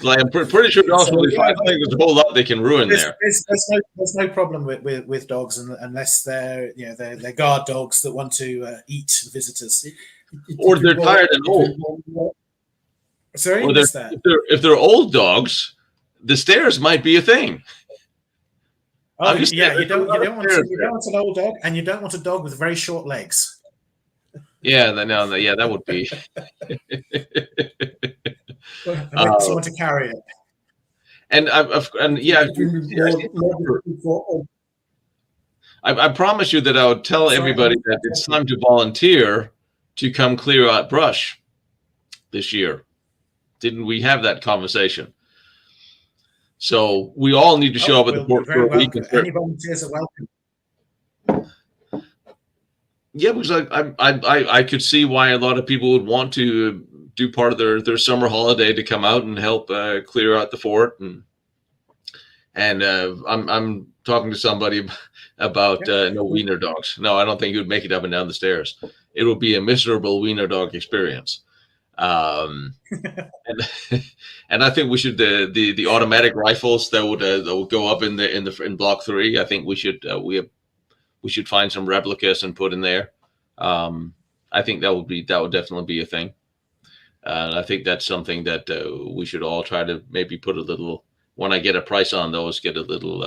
Like, I'm pretty sure dogs will be fine. I think there's a whole lot they can ruin there. There's no problem with dogs unless they're guard dogs that want to eat visitors, or they're tired and old. Sorry, or if they're old dogs, the stairs might be a thing. Oh yeah, you don't want an old dog, and you don't want a dog with very short legs. Yeah, that would be. Makes you want to carry it. I promise you that I would tell everybody that it's time to volunteer to come clear out brush this year. Didn't we have that conversation? So we all need to show up at the port for a week. Any volunteers are welcome. Yeah, because I could see why a lot of people would want to do part of their summer holiday to come out and help clear out the fort, and I'm talking to somebody about no wiener dogs. No, I don't think he would make it up and down the stairs. It would be a miserable wiener dog experience. And I think we should the automatic rifles that would go up in block 3. I think we should find some replicas and put in there. I think that would definitely be a thing. And I think that's something that we should all try to maybe put a little. When I get a price on those, get a little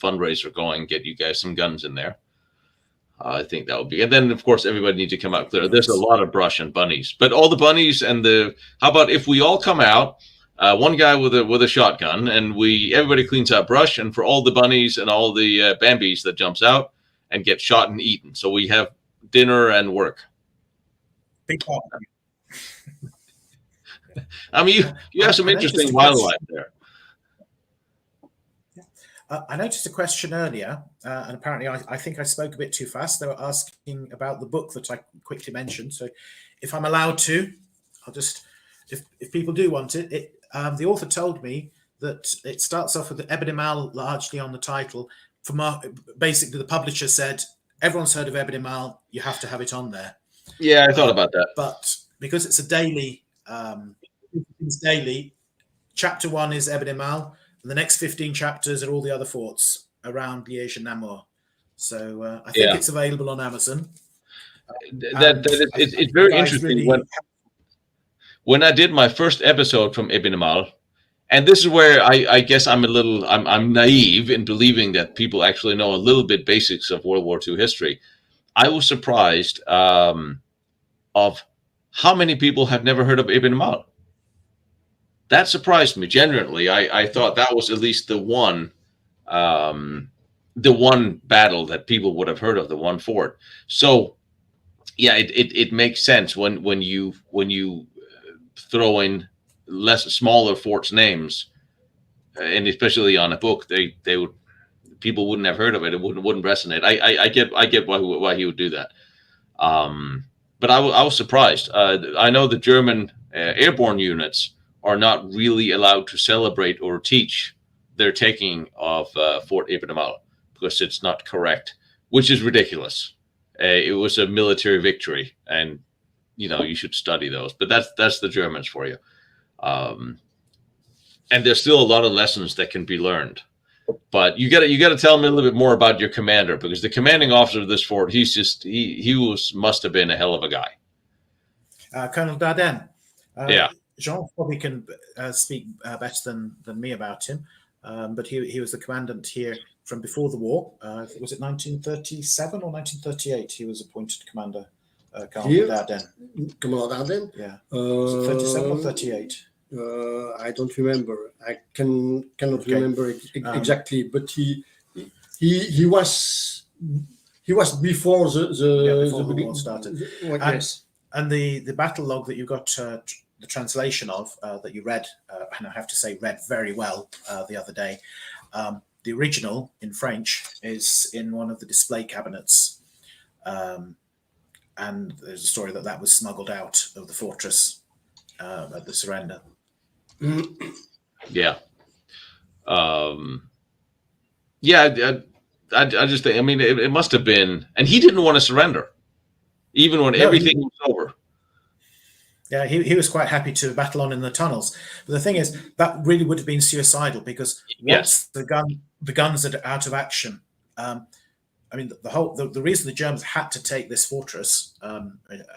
fundraiser going, get you guys some guns in there. I think that would be, and then of course everybody needs to come out clear. There's a lot of brush and bunnies, but all the bunnies and how about if we all come out, one guy with a shotgun, and everybody cleans out brush, and for all the bunnies and all the Bambis that jumps out and get shot and eaten, so we have dinner and work. Big problem. I mean, you have some interesting wildlife there. I noticed a question earlier, and apparently I think I spoke a bit too fast. They were asking about the book that I quickly mentioned. So if I'm allowed to, I'll just, if people do want it, the author told me that it starts off with the Ebony Mal largely on the title. Basically, the publisher said, everyone's heard of Ebony Mal, you have to have it on there. Yeah, I thought about that. But because it's a daily, chapter 1 is Ebony Mal. The next 15 chapters are all the other forts around Liège and Namur. So I think it's available on Amazon. It's very interesting. Really when I did my first episode from Ebony Mal, and this is where I guess I'm naive in believing that people actually know a little bit basics of World War II history. I was surprised of how many people have never heard of Ebony Mal. that surprised me genuinely. I thought that was at least the one battle that people would have heard of, the one fort. So yeah, it makes sense when you throw in smaller forts names, and especially on a book, they would, people wouldn't have heard of it. It wouldn't resonate. I get why he would do that. But I was surprised. I know the German airborne units are not really allowed to celebrate or teach their taking of Fort Epidemau because it's not correct, which is ridiculous. It was a military victory, and you should study those. But that's the Germans for you. And there's still a lot of lessons that can be learned. But you got to tell me a little bit more about your commander, because the commanding officer of this fort, must have been a hell of a guy. Colonel Dardenne. Yeah. Jean probably can speak better than me about him, but he was the commandant here from before the war. Was it 1937 or 1938? He was appointed commander. Colonel Dardenne. Colonel Dardenne? Yeah. Was it 37 or 38? I don't remember. I cannot remember exactly, but he was before the war started. Yes. And the battle log that you got the translation of that you read, and I have to say read very well the other day. The original in French is in one of the display cabinets, and there's a story that was smuggled out of the fortress at the surrender. Yeah. Yeah. I just think, I mean, it must have been, and he didn't want to surrender, even when everything was over. Yeah, he was quite happy to battle on in the tunnels. But the thing is, that really would have been suicidal, because once the guns are out of action, I mean, the reason the Germans had to take this fortress, I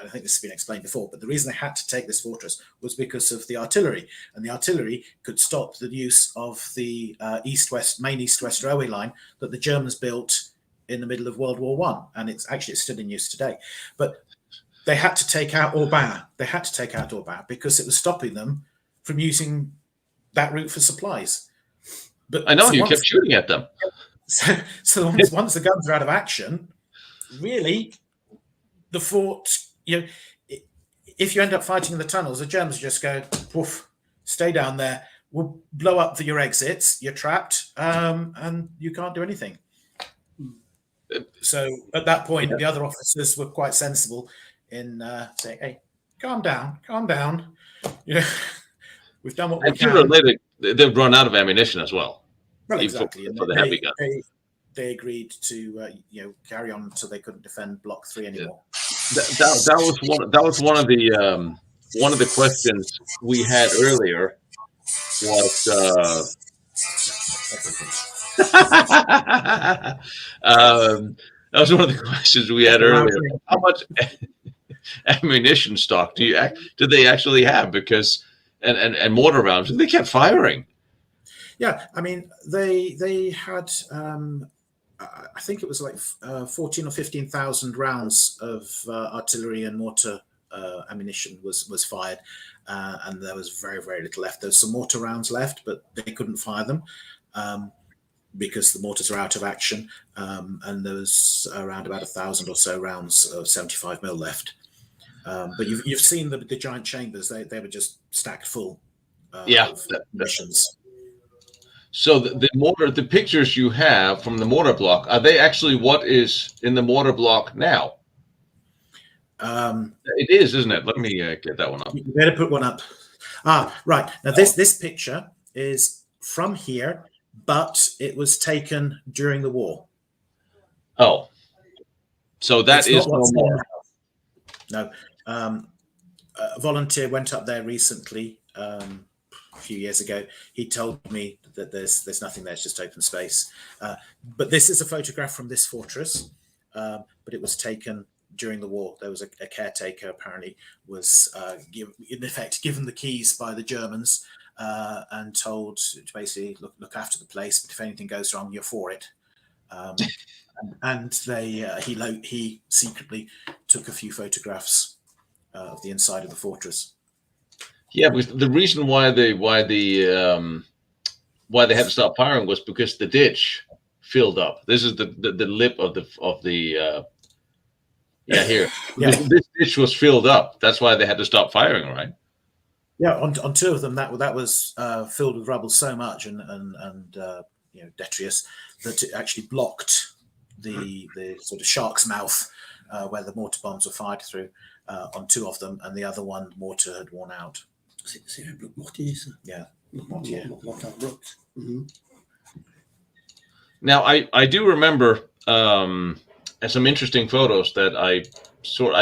think this has been explained before, but the reason they had to take this fortress was because of the artillery, and the artillery could stop the use of the main east-west railway line that the Germans built in the middle of World War I, and it's still in use today. But they had to take out Aubain. They had to take out Aubain because it was stopping them from using that route for supplies. But I know, you kept shooting at them. So once the guns are out of action, really, the fort, if you end up fighting in the tunnels, the Germans just go, poof, stay down there. We'll blow up your exits. You're trapped, and you can't do anything. So at that point, the other officers were quite sensible in saying, "Hey, calm down. We've done what we can." And later, they've run out of ammunition as well. Well, exactly. For the heavy gun. They agreed to carry on until they couldn't defend Block 3 anymore. That was one of the questions we had earlier. Was that was one of the questions we had earlier. How much ammunition stock did they actually have? Because and mortar rounds, they kept firing. Yeah, I mean, they had, I think it was like 14 or 15,000 rounds of artillery and mortar ammunition was fired, and there was very, very little left. There's some mortar rounds left, but they couldn't fire them because the mortars are out of action, and there was around about 1,000 or so rounds of 75mm left. But you've seen the giant chambers; they were just stacked full of munitions. So the pictures you have from the mortar block, are they actually what is in the mortar block now? It is, isn't it? Let me get that one up. You better put one up. Right. Now this picture is from here, but it was taken during the war. Oh, so that is no more. No. A volunteer went up there recently. A few years ago, he told me that there's nothing there; it's just open space. But this is a photograph from this fortress, but it was taken during the war. There was a caretaker, apparently, was in effect given the keys by the Germans and told to basically look after the place. But if anything goes wrong, you're for it. And he secretly took a few photographs of the inside of the fortress. Yeah, because the reason why they had to stop firing was because the ditch filled up. This is the lip of the here. Yeah. This ditch was filled up. That's why they had to stop firing, right? Yeah, on two of them that was filled with rubble so much and detritus that it actually blocked the sort of shark's mouth where the mortar bombs were fired through on two of them, and the other one mortar had worn out. C'est un bloc mortier, ça. Yeah. Mortier blocks. Mm-hmm. Now I do remember some interesting photos that I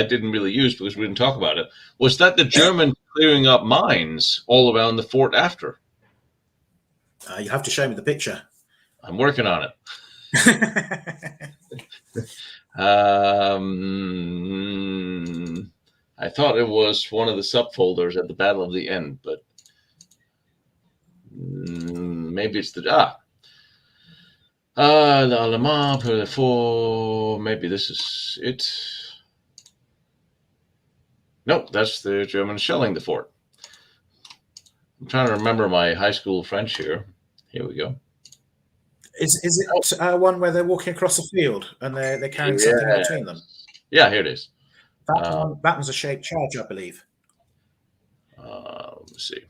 didn't really use because we didn't talk about it. Was that the Germans clearing up mines all around the fort after? You have to show me the picture. I'm working on it. I thought it was one of the subfolders at the Battle of the End, but maybe it's the l'Allemand per four. Maybe this is it. Nope, that's the Germans shelling the fort. I'm trying to remember my high school French here. Here we go. Is it one where they're walking across a field and they're carrying something between them? Yeah, here it is. That one's a shaped charge, I believe. Let's see.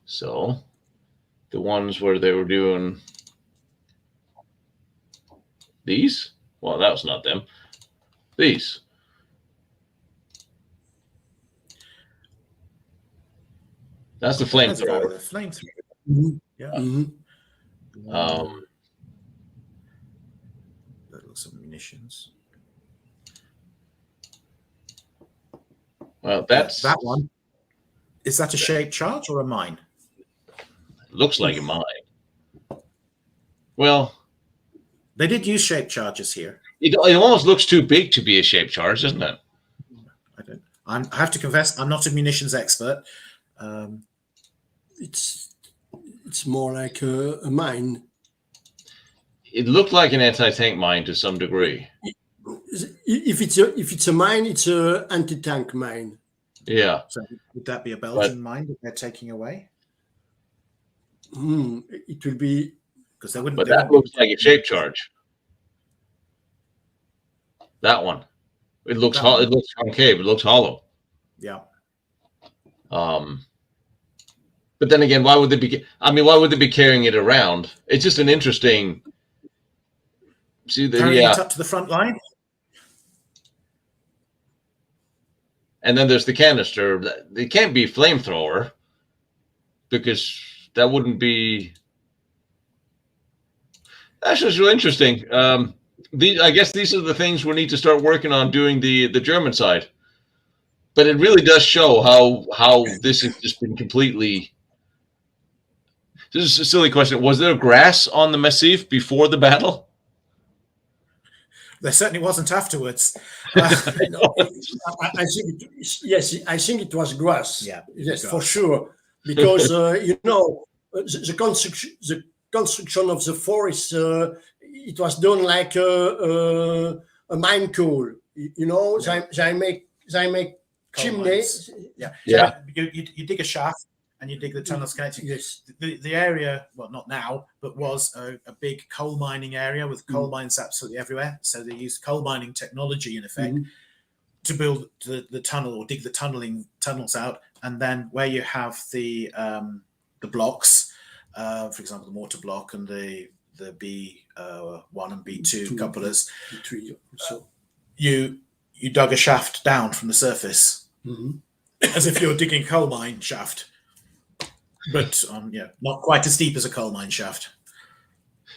So the ones where they were doing these? Well, that was not them. These. That's the flamethrower. The flamethrower. Mm-hmm. Yeah. Mm-hmm. Some munitions. Well, that's that one. Is that a shaped charge or a mine? Looks like a mine. Well, they did use shaped charges here. It almost looks too big to be a shaped charge, doesn't it? I have to confess, I'm not a munitions expert. It's more like a mine. It looked like an anti-tank mine to some degree. If it's a mine, it's an anti-tank mine. Yeah. So would that be a Belgian mine that they're taking away? It will be because they wouldn't. But that looks like a shaped charge. That one. It looks it looks concave. It looks hollow. Yeah. But then again, why would they be? I mean, why would they be carrying it around? It's just an interesting. See, carrying it up to the front line. And then there's the canister. It can't be flamethrower because that wouldn't be. That's just really interesting. I guess these are the things we need to start working on doing the German side. But it really does show how this has just been completely. This is a silly question. Was there grass on the Massif before the battle? There certainly wasn't afterwards. I think I think it was grass. Yeah, yes, for sure. Because the construction of the forest, it was done like a mine coal. They make chimneys. Yeah. You dig a shaft and you dig the tunnels connecting. Yes. The area, well, not now, but was a big coal mining area with coal mines absolutely everywhere. So they used coal mining technology, in effect, to build the tunnel or dig the tunnels out. And then where you have the blocks, for example, the mortar block and the B1 and B2 couplers, B3 also. You dug a shaft down from the surface, as if you were digging a coal mine shaft. But not quite as deep as a coal mine shaft.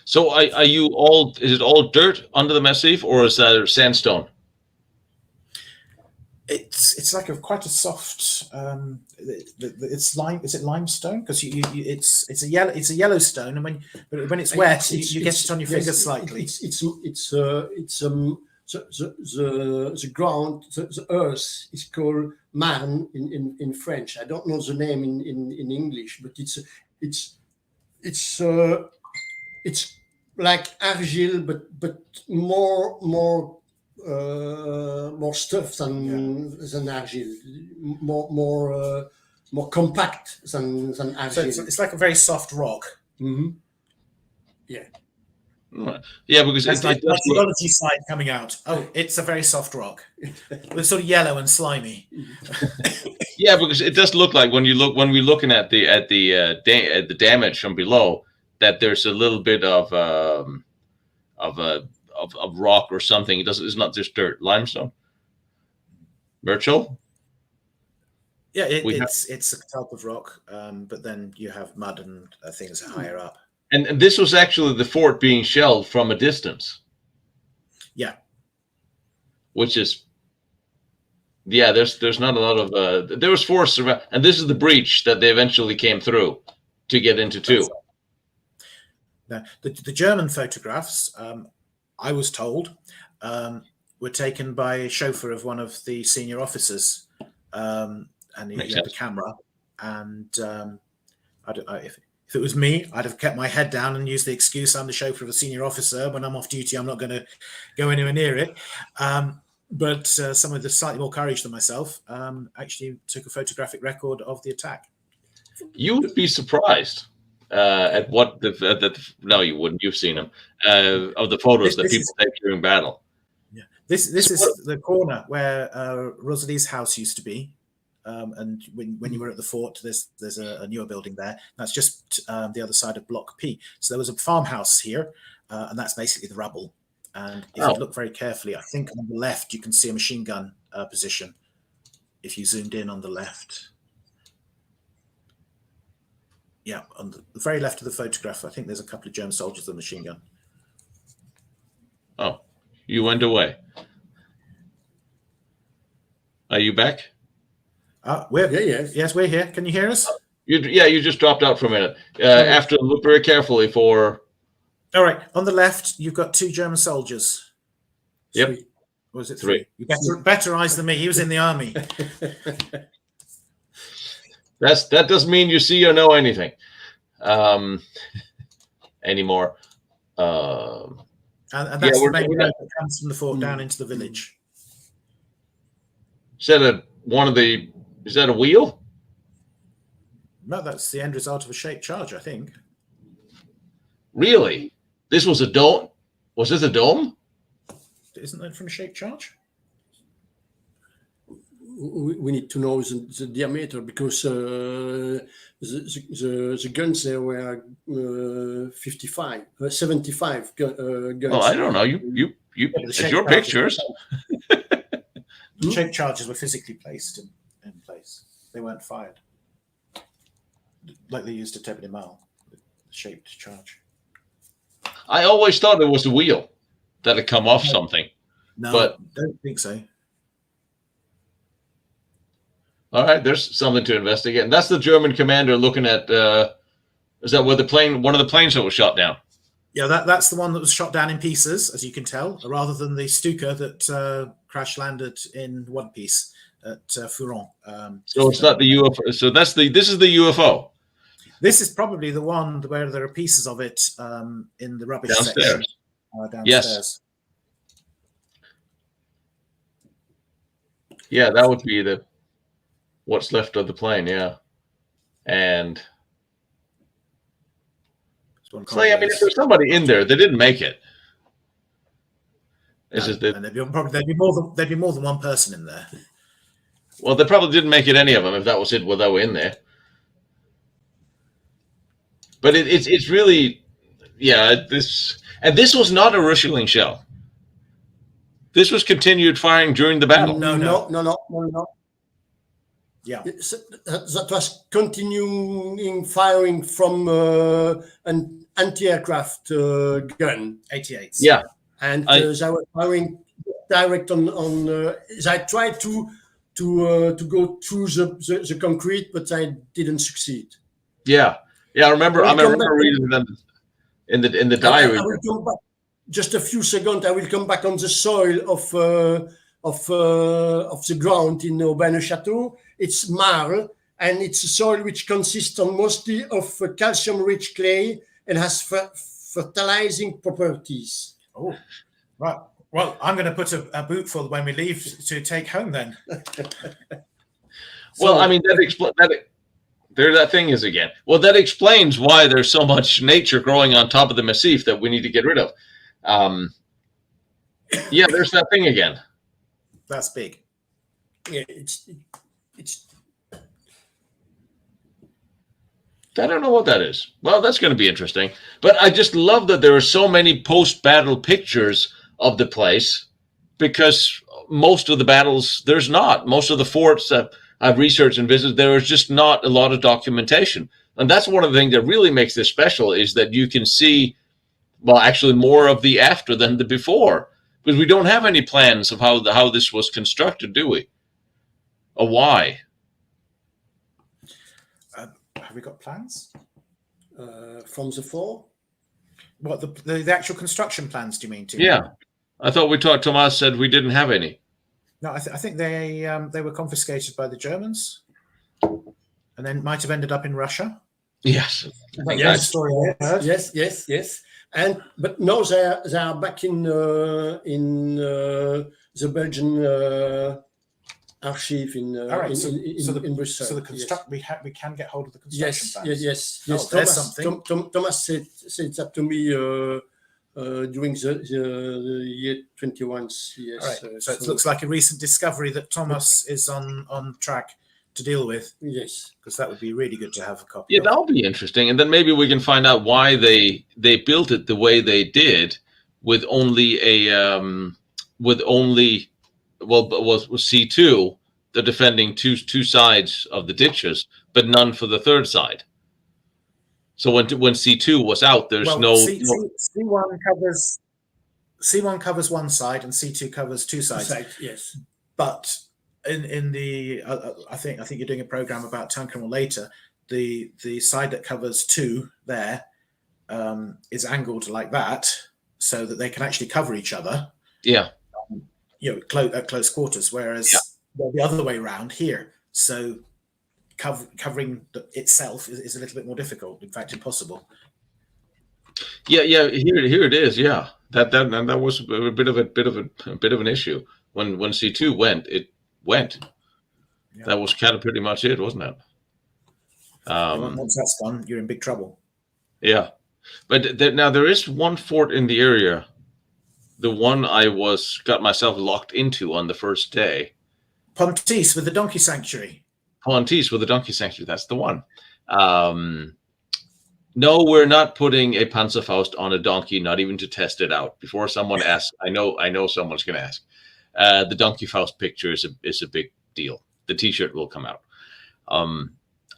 So are you all? Is it all dirt under the Massif, or is that sandstone? It's like quite a soft. It's lime. Is it limestone? Because it's a yellow stone, and when it's wet, you get it on your fingers slightly. The ground, the earth is called marne in French. I don't know the name in English, but it's like argile, but more more stuff than argile, more more compact than So argile. it's like a very soft rock. Mm-hmm. Yeah. Yeah, because That's it like does look, geology side coming out. Oh, it's a very soft rock. It's sort of yellow and slimy. yeah, because it does look like when we're looking at the damage from below, that there's a little bit of rock or something. It's not just dirt, limestone. Virtual? Yeah, it's a type of rock, but then you have mud and things higher up. And this was actually the fort being shelled from a distance. Yeah. Which is, yeah, there's not a lot of, there was force around, and this is the breach that they eventually came through to get into two. Now, the German photographs, I was told, were taken by a chauffeur of one of the senior officers, and he had a camera. And if it was me, I'd have kept my head down and used the excuse I'm the chauffeur of a senior officer. When I'm off duty, I'm not going to go anywhere near it. But someone with slightly more courage than myself actually took a photographic record of the attack. You would be surprised at what no, you wouldn't. You've seen them of the photos that people take during battle. Yeah, this is the corner where Rosalie's house used to be. And when you were at the fort, there's a newer building there. That's just the other side of Block P. So there was a farmhouse here, and that's basically the rubble. And if you look very carefully, I think on the left you can see a machine gun position. If you zoomed in on the left, yeah, on the very left of the photograph, I think there's a couple of German soldiers with a machine gun. Oh, you went away. Are you back? Yes, we're here. Can you hear us? You just dropped out for a minute. After look very carefully for. All right, on the left, you've got two German soldiers. Yep. Or was it three? You better eyes than me. He was in the army. That doesn't mean you see or know anything anymore. And that's the main road that comes from the fort down into the village. Is that a wheel? No, that's the end result of a shaped charge, I think. Really? This was a dome? Was this a dome? Isn't that from a shaped charge? We need to know the diameter, because the guns there were 75 guns. Oh, I don't know. It's your pictures. The shaped charges were physically placed in place. They weren't fired like they used at Tebet Mal, the shaped charge. I always thought it was a wheel that had come off something. No, but don't think so. All right, there's something to investigate. And that's the German commander looking at. Is that where one of the planes that was shot down? Yeah, that's the one that was shot down in pieces, as you can tell, rather than the Stuka that crash landed in one piece at Furon. So it's not the UFO. So this is the UFO. This is probably the one where there are pieces of it in the rubbish downstairs. section. Downstairs. Yes. Yeah, that would be what's left of the plane. Yeah, and so I mean, if there's somebody in there, they didn't make it. And there'd be more than one person in there. Well, they probably didn't make it, any of them, if that was it, without in there. But it's really, yeah. This was not a Rushling shell. This was continued firing during the battle. No. Yeah, that was continuing firing from an anti-aircraft gun. 88s. Yeah, and they were firing direct on. I tried to go through the concrete, but I didn't succeed. Yeah. I remember reading them in the diary. I will come back just a few seconds. I will come back on the soil of the ground in AUBIN Chateau. It's marl, and it's a soil which consists mostly of calcium-rich clay and has fertilizing properties. Oh, right. Well, I'm going to put a boot full when we leave to take home then. Well, I mean, There that thing is again. Well, that explains why there's so much nature growing on top of the Massif that we need to get rid of. Yeah, there's that thing again. That's big. Yeah, it's. I don't know what that is. Well, that's going to be interesting. But I just love that there are so many post-battle pictures of the place, because most of the battles, there's not. Most of the forts that I've researched and visited, there is just not a lot of documentation. And that's one of the things that really makes this special, is that you can see, well, actually more of the after than the before, because we don't have any plans of how this was constructed, do we? Or why? Have we got plans? From the fort? What, the actual construction plans, do you mean? Yeah. I thought Thomas said we didn't have any. No, I think they were confiscated by the Germans, and then might have ended up in Russia. Yes. Yes. Story I heard. Yes. But now they are back in the Belgian archive in Brussels. So we can get hold of the construction plans. Yes. Oh, there's something. Thomas said that to me during the year 21. Yes. All right. So it looks like a recent discovery that Thomas is on track to deal with. Yes, because that would be really good to have a copy. Yeah, that'll be interesting, and then maybe we can find out why they built it the way they did, with only was C2, they're defending two sides of the ditches, but none for the third side. So when C2 was out, there's C1 covers one side and C2 covers two sides. Yes, but in the I think you're doing a program about Tunkermore later. The side that covers two there is angled like that, so that they can actually cover each other. Yeah. At close quarters, whereas the other way around here. So covering itself is a little bit more difficult. In fact, impossible. Yeah. Here it is. Yeah, that was a bit of an issue when C2 went. It went. Yeah. That was kind of pretty much it, wasn't it? Once that's gone, you're in big trouble. Yeah, but now there is one fort in the area. The one I got myself locked into on the first day. Pontis with the donkey sanctuary. Pontis with the donkey sanctuary. That's the one. No, we're not putting a Panzerfaust on a donkey, not even to test it out. Before someone asks, I know someone's going to ask. The donkey Faust picture is a big deal. The T-shirt will come out.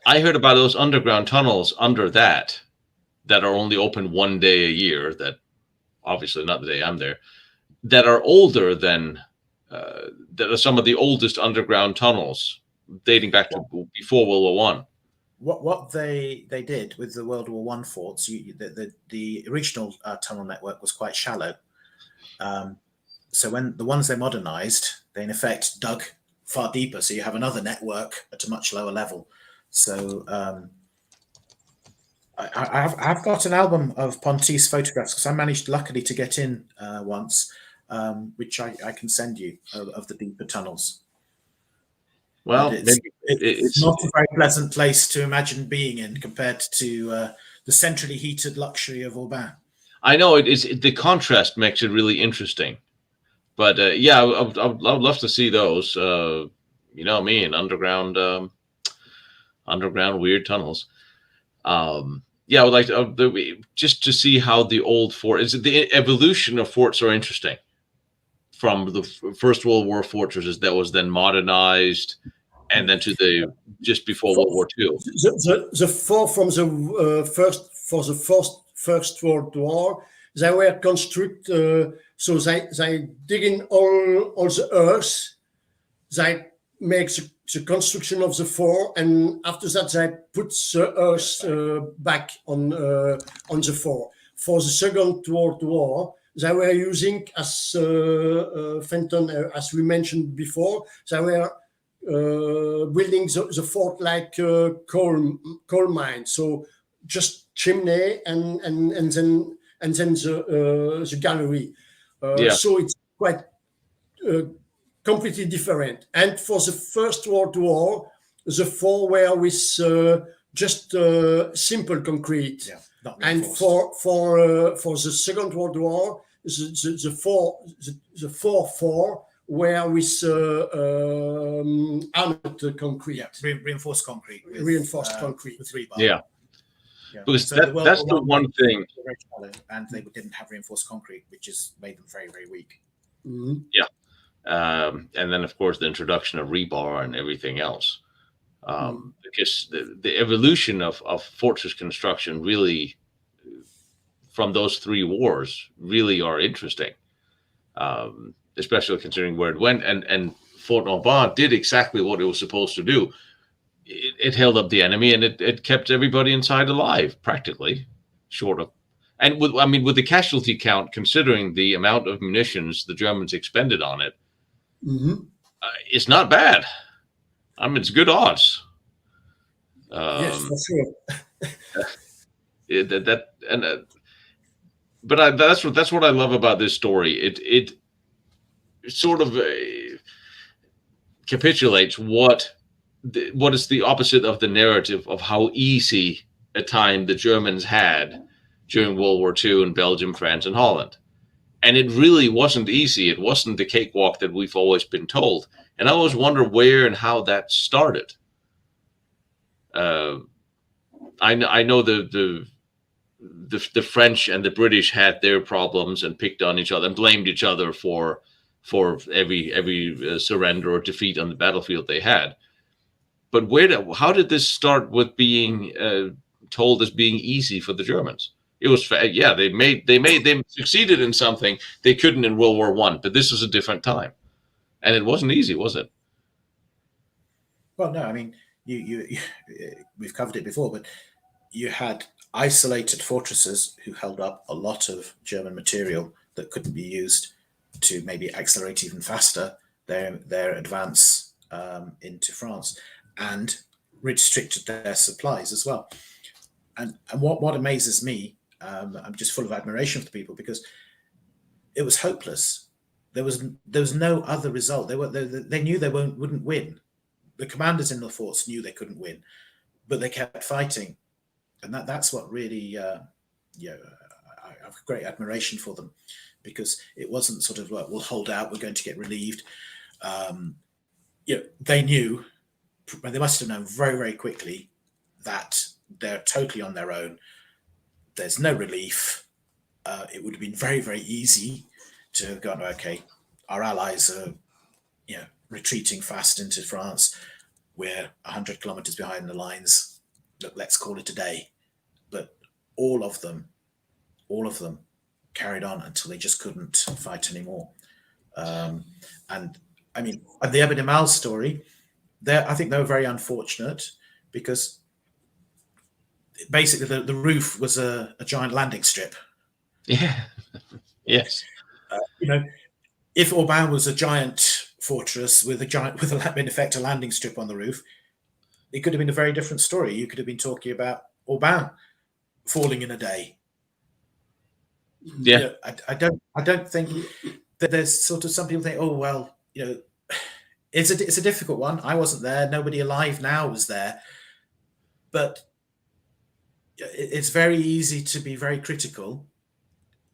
I heard about those underground tunnels under that are only open one day a year. That obviously not the day I'm there. That are older than that are some of the oldest underground tunnels dating back to before World War One. What they did with the World War One forts, the original tunnel network was quite shallow. So when the ones they modernized, they in effect dug far deeper, so you have another network at a much lower level. So I've got an album of Pontis photographs, because I managed luckily to get in once, which I can send you of the deeper tunnels. Well, it's not a very pleasant place to imagine being in compared to the centrally heated luxury of Aubin. I know the contrast makes it really interesting. But yeah, I'd love to see those. Me in underground weird tunnels. Yeah, I would like to just to see how the old fort is. The evolution of forts are interesting. From the First World War fortresses that was then modernized, and then to the just before World War II. The fort from the First World War, they were constructed. So they dig in all the earth, they make the construction of the fort, and after that they put the earth back on the fort. For the Second World War, they were using, as Fenton, as we mentioned before, they were building the fort like coal mine. So just chimney and then the gallery. So it's quite completely different. And for the First World War, the four were with just simple concrete. Yeah, not And reinforced. for the Second World War, the 4-4 were with armored concrete. Yeah, reinforced concrete. Reinforced concrete with rebar. Yeah. Yeah. Because So that's the one thing. And they didn't have reinforced concrete, which has made them very, very weak. Mm-hmm. Yeah. And then, of course, the introduction of rebar and everything else. Because the evolution of fortress construction really, from those three wars, really are interesting, especially considering where it went. And Fort Aubin did exactly what it was supposed to do. It held up the enemy, and it kept everybody inside alive, practically, short of. And with the casualty count, considering the amount of munitions the Germans expended on it, it's not bad. I mean, it's good odds. Yes, for sure. But that's what I love about this story. It sort of capitulates what is the opposite of the narrative of how easy a time the Germans had during World War II in Belgium, France, and Holland. And it really wasn't easy. It wasn't the cakewalk that we've always been told. And I always wonder where and how that started. I know the French and the British had their problems and picked on each other and blamed each other for every surrender or defeat on the battlefield they had. But how did this start with being told as being easy for the Germans? It was, they succeeded in something they couldn't in World War I, but this was a different time, and it wasn't easy, was it? Well, no, I mean, we've covered it before, but you had isolated fortresses who held up a lot of German material that couldn't be used to maybe accelerate even faster their advance into France, and restricted their supplies as well. And what amazes me, I'm just full of admiration for the people, because it was hopeless. There was no other result. They knew they wouldn't win. The commanders in the forts knew they couldn't win, but they kept fighting, and that's what really, I have great admiration for them, because it wasn't sort of like, we'll hold out, we're going to get relieved. They knew, they must have known very, very quickly that they're totally on their own. There's no relief. It would have been very, very easy to have gone, okay, our allies are, retreating fast into France. We're 100 kilometers behind the lines. Look, let's call it a day. But all of them carried on until they just couldn't fight anymore. And I mean, the Ebony Mal story, I think they were very unfortunate, because basically the roof was a giant landing strip. Yeah. Yes. If Aubin was a giant fortress with in effect a landing strip on the roof, it could have been a very different story. You could have been talking about Aubin falling in a day. Yeah. I don't think that there's sort of, some people think, oh well, it's a difficult one. I wasn't there. Nobody alive now was there, but it's very easy to be very critical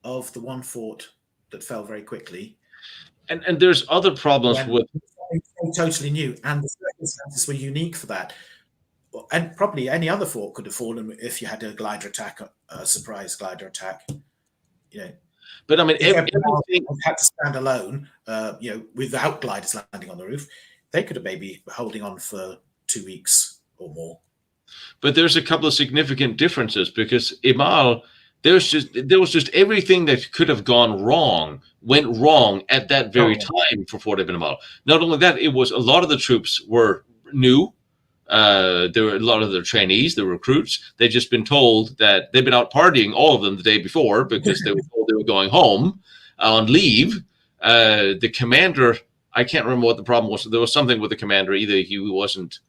of the one fort that fell very quickly. And there's other problems with totally new, and the circumstances were unique for that. And probably any other fort could have fallen if you had a glider attack, a surprise glider attack. But I mean, everything had to stand alone. Without gliders landing on the roof, they could have maybe holding on for 2 weeks or more. But there's a couple of significant differences, because Emal, there was just everything that could have gone wrong went wrong at that very time for Fort Emal. Not only that, it was a lot of the troops were new. There were a lot of the trainees, the recruits. They'd just been told that they'd been out partying, all of them, the day before, because they were told they were going home on leave. The commander, I can't remember what the problem was. There was something with the commander. Either he wasn't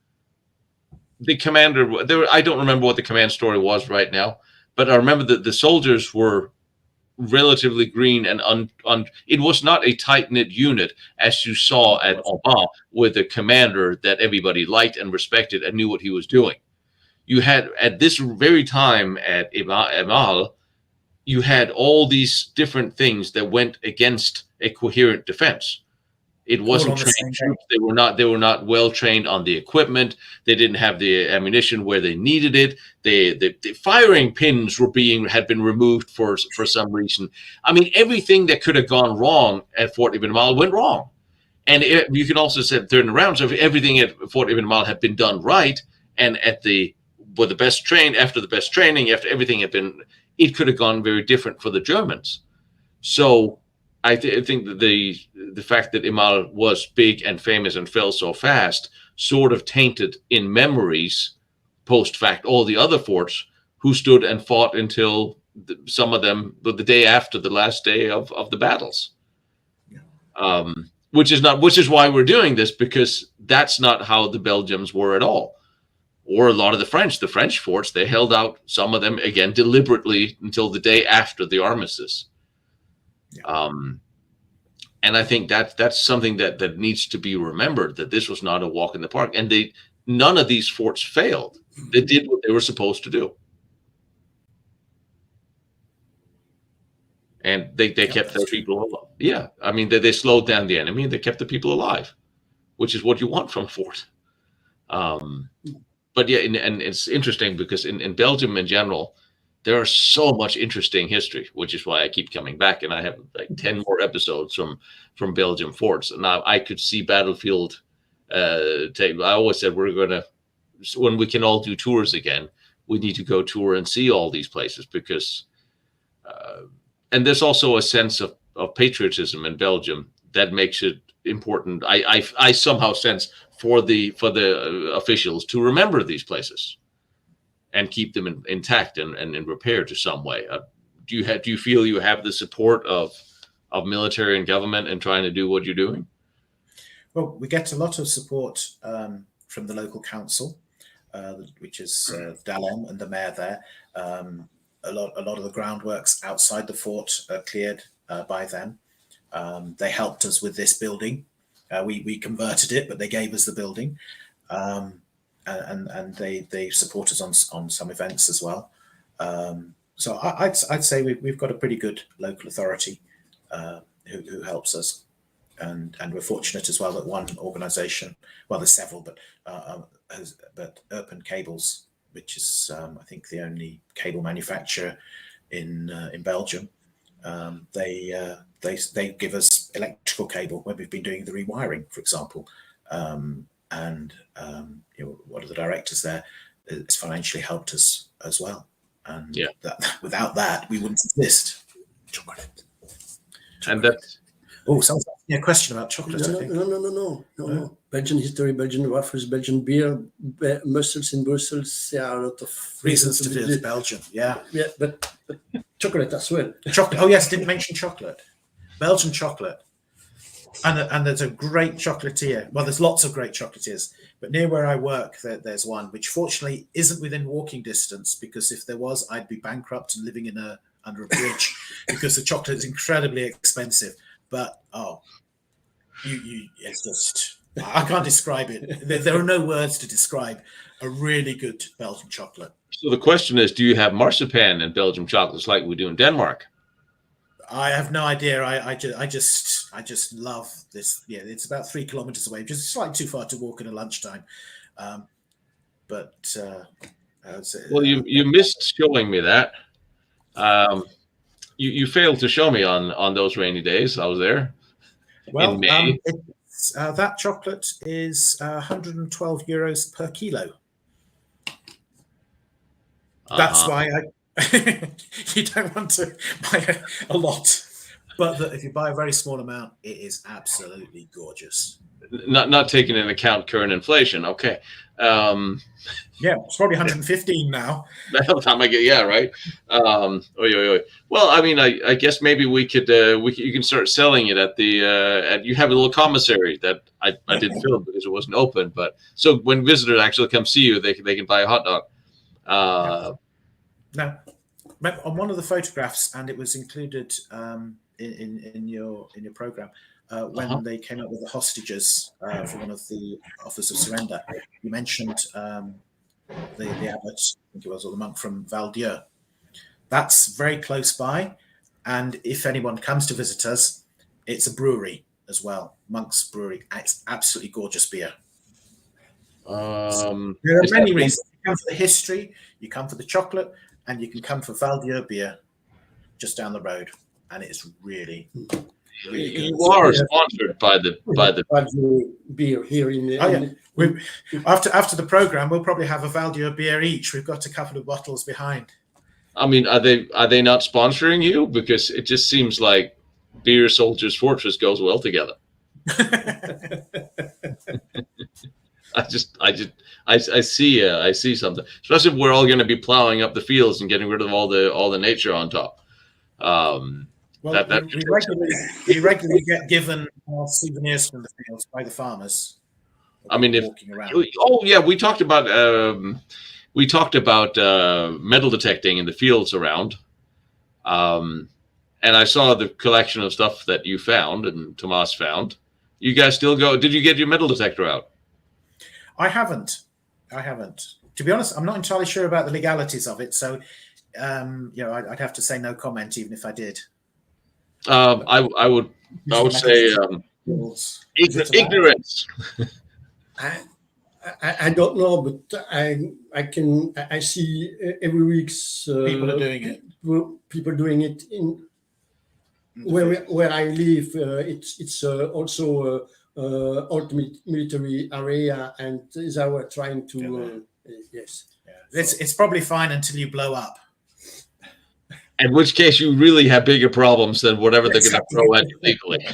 the commander. I don't remember what the command story was right now, but I remember that the soldiers were relatively green, and it was not a tight-knit unit as you saw at Aubin, with a commander that everybody liked and respected and knew what he was doing. you had at this very time at Emal, you had all these different things that went against a coherent defense. It wasn't trained troops. They were not well trained on the equipment. They didn't have the ammunition where they needed it. The firing pins had been removed for some reason. I mean, everything that could have gone wrong at Fort Ibn Mal went wrong. And you can also say during the rounds, if everything at Fort Ibn Mal had been done right, and after the best training, after everything had been, it could have gone very different for the Germans. So I think that the fact that Emal was big and famous and fell so fast sort of tainted in memories post fact all the other forts who stood and fought until some of them the day after the last day of the battles. Yeah. Which is why we're doing this, because that's not how the Belgians were at all. Or a lot of the French forts, they held out, some of them, again, deliberately until the day after the armistice. Yeah. And I think that's something that needs to be remembered, that this was not a walk in the park. And none of these forts failed. They did what they were supposed to do. And they kept their people alive. Yeah, I mean, they slowed down the enemy and they kept the people alive, which is what you want from a fort. But yeah, and it's interesting because in Belgium in general, there are so much interesting history, which is why I keep coming back. And I have like 10 more episodes from Belgium forts. And now I could see battlefield tape. I always said when we can all do tours again, we need to go tour and see all these places, because and there's also a sense of patriotism in Belgium that makes it important. I somehow sense for the officials to remember these places and keep them intact and repaired to some way. Do you feel you have the support of military and government in trying to do what you're doing? Well, we get a lot of support from the local council, which is Dallon and the mayor there. A lot of the groundworks outside the fort are cleared by them. They helped us with this building. We converted it, but they gave us the building, and they support us on some events as well. So I'd say we've got a pretty good local authority who helps us, and we're fortunate as well that one organisation, well, there's several, but Urban Cables, which is I think the only cable manufacturer in Belgium. They give us electrical cable when we've been doing the rewiring, for example, and one of the directors there has financially helped us as well. And without that, we wouldn't exist. Chocolate. And that's someone's asking a question about chocolate. I think. No. Belgian history, Belgian waffles, Belgian beer, mussels in Brussels. There are a lot of reasons to visit Belgium. Yeah, but chocolate as well. Chocolate. Oh yes, didn't mention chocolate. Belgian chocolate, and there's a great chocolatier. Well, there's lots of great chocolatiers, but near where I work, there's one which fortunately isn't within walking distance, because if there was, I'd be bankrupt and living under a bridge because the chocolate is incredibly expensive. But it's just, I can't describe it. There are no words to describe a really good Belgian chocolate. So the question is, do you have marzipan in Belgian chocolates like we do in Denmark? I have no idea. I just love this. Yeah, it's about 3 kilometers away, just slightly too far to walk in a lunchtime. But I would say, well, you missed showing me that. You failed to show me on those rainy days. I was there. Well, in May. That chocolate is 112 euros per kilo. That's why you don't want to buy a lot, but if you buy a very small amount, it is absolutely gorgeous. Not taking into account current inflation. Okay. Yeah, it's probably 115 now. By the time I get, right. Well, I mean, I guess maybe we could you can start selling it at the you have a little commissary that I didn't film because it wasn't open, but so when visitors actually come see you, they can buy a hot dog. No, on one of the photographs, and it was included in your program. When they came up with the hostages for one of the offers of surrender, you mentioned the abbot, I think it was, or the monk from Val-Dieu. That's very close by, and if anyone comes to visit us, it's a brewery as well, Monk's Brewery. It's absolutely gorgeous beer. There are many reasons. You come for the history, you come for the chocolate, and you can come for Val-Dieu beer just down the road, and it's really, really good. You are sponsored by the beer here in. After the program, we'll probably have a Val-Dieu beer each. We've got a couple of bottles behind. I mean, are they not sponsoring you? Because it just seems like Beer Soldiers Fortress goes well together. I see something, especially if we're all going to be plowing up the fields and getting rid of all the nature on top. We regularly get given souvenirs from the fields by the farmers. I mean, we talked about metal detecting in the fields around, and I saw the collection of stuff that you found and Tomas found. You guys still go? Did you get your metal detector out? I haven't. To be honest, I'm not entirely sure about the legalities of it. So, I'd have to say no comment, even if I did. I would say ignorance. I don't know, but I see every week people are doing it. People doing it in where I live. It's also ultimate military area, and they were trying to yes. Yeah. It's probably fine until you blow up. In which case, you really have bigger problems than whatever they're going to throw at you legally.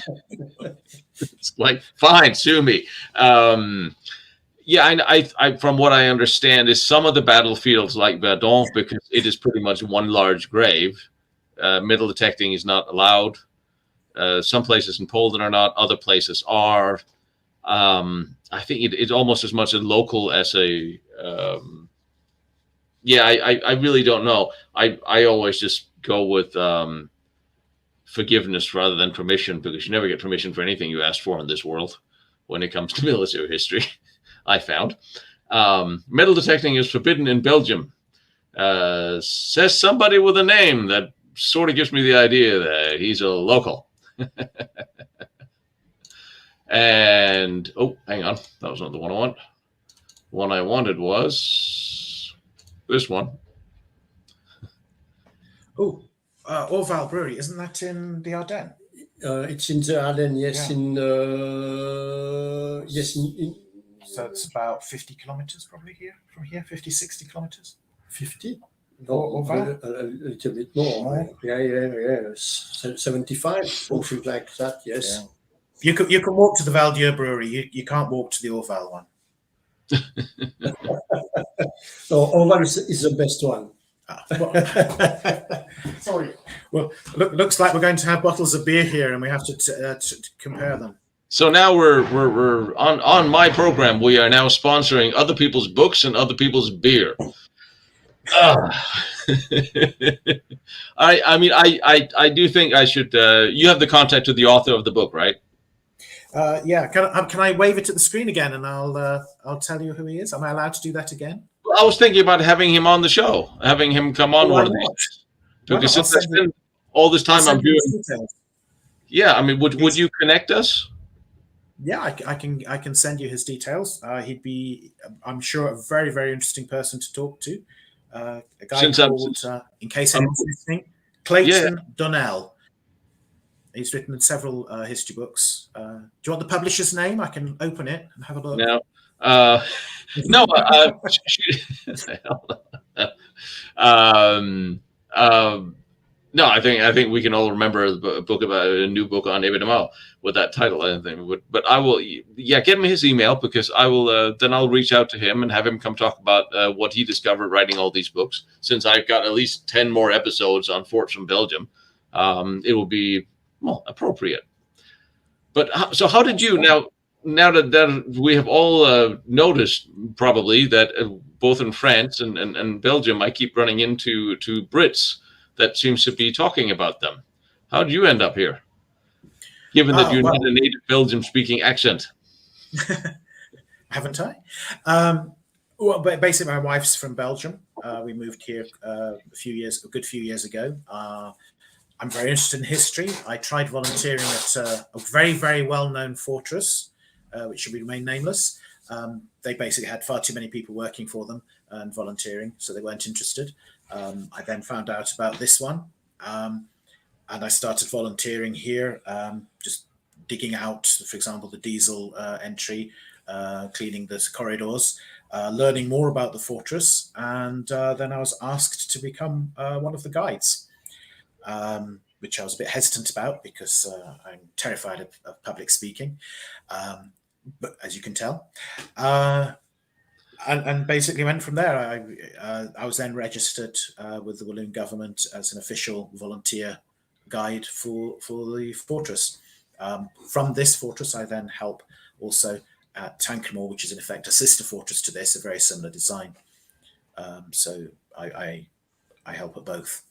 It's like, fine, sue me. I from what I understand is some of the battlefields like Verdun, because it is pretty much one large grave, metal detecting is not allowed. Some places in Poland are not, other places are. I think it's almost as much a local as a... I really don't know. I always just go with forgiveness rather than permission, because you never get permission for anything you ask for in this world when it comes to military history. I found metal detecting is forbidden in Belgium. Says somebody with a name that sort of gives me the idea that he's a local. And hang on, that was not the one I want. One I wanted was this one. Orval Brewery, isn't that in the Ardennes? It's in the Ardennes, yes. Yeah. So it's about 50 kilometers probably from here, 50, 60 kilometers. 50? No, a little bit more. Yeah. 75, something like that, yes. Yeah. You can walk to the Val-Dieu Brewery. You can't walk to the Orval one. So Orval is the best one. Sorry. Well, looks like we're going to have bottles of beer here, and we have to compare them. So now we're on my program. We are now sponsoring other people's books and other people's beer. I do think I should. You have the contact to the author of the book, right? Yeah. Can I wave it at the screen again, and I'll tell you who he is? Am I allowed to do that again? I was thinking about having him on the show, having him come on one of these. Because since I spent all this time I'm doing. Yeah, I mean, would you connect us? Yeah, I can send you his details. He'd be, I'm sure, a very, very interesting person to talk to. A guy called, in case anyone's listening, Clayton Donnell. He's written several history books. Do you want the publisher's name? I can open it and have a look. No. No, I think we can all remember a new book on David Amal with that title. I think, but I will, get me his email, because I will. Then I'll reach out to him and have him come talk about what he discovered writing all these books. Since I've got at least 10 more episodes on Forts from Belgium, it will be appropriate. But so, how did you now that we have all noticed probably that both in France and Belgium, I keep running into Brits that seems to be talking about them. How did you end up here, given that you're not a native Belgium-speaking accent? Haven't I? Well, basically, my wife's from Belgium. We moved here a good few years ago. I'm very interested in history. I tried volunteering at a very, very well-known fortress, which should remain nameless. They basically had far too many people working for them and volunteering, so they weren't interested. I then found out about this one, and I started volunteering here, just digging out, for example, the diesel entry, cleaning the corridors, learning more about the fortress, and then I was asked to become one of the guides. Which I was a bit hesitant about because I'm terrified of public speaking, but as you can tell, and basically went from there. I was then registered with the Walloon government as an official volunteer guide for the fortress. From this fortress, I then help also at Tankermore, which is in effect a sister fortress to this, a very similar design. So I help at both.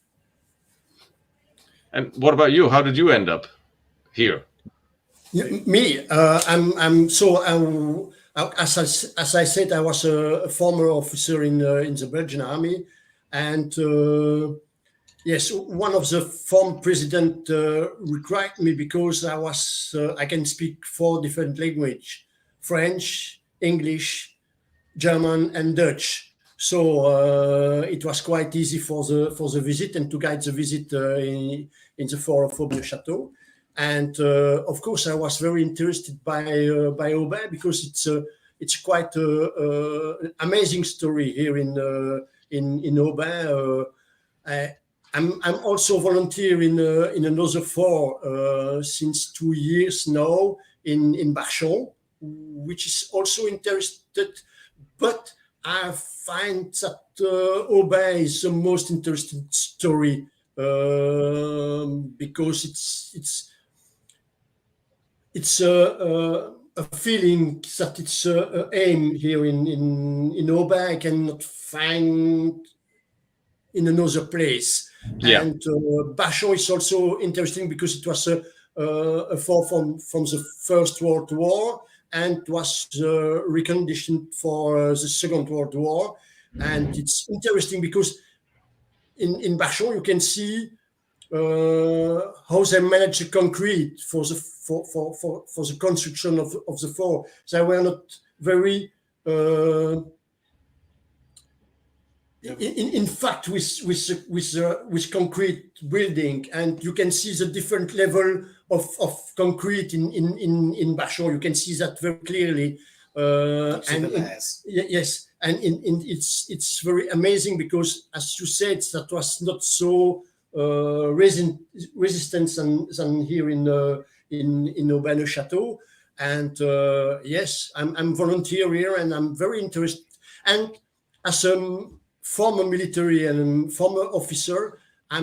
And what about you? How did you end up here? Me, as I said, I was a former officer in the Belgian army, and yes, one of the former president required me because I can speak 4 different languages: French, English, German, and Dutch. So it was quite easy for the visit and to guide the visit in the fort of AUBIN Chateau. And of course, I was very interested by AUBIN because it's quite an amazing story here in AUBIN. I'm also volunteer in another fort since 2 years now in Barchon, which is also interested, but I find that AUBIN is the most interesting story because it's a feeling that it's a aim here in AUBIN I cannot find in another place. Yeah. And Barchon is also interesting because it was a fort from the First World War, and was reconditioned for the Second World War. And it's interesting because in Barchon you can see how they manage the concrete for the construction of the fort. They were not very in fact with concrete building, and you can see the different level of concrete in Barchon. You can see that very clearly. Yes, and it's very amazing because, as you said, that was not so resistant than here in AUBIN Chateau. And yes, I'm volunteer here, and I'm very interested. And as a former military and former officer, I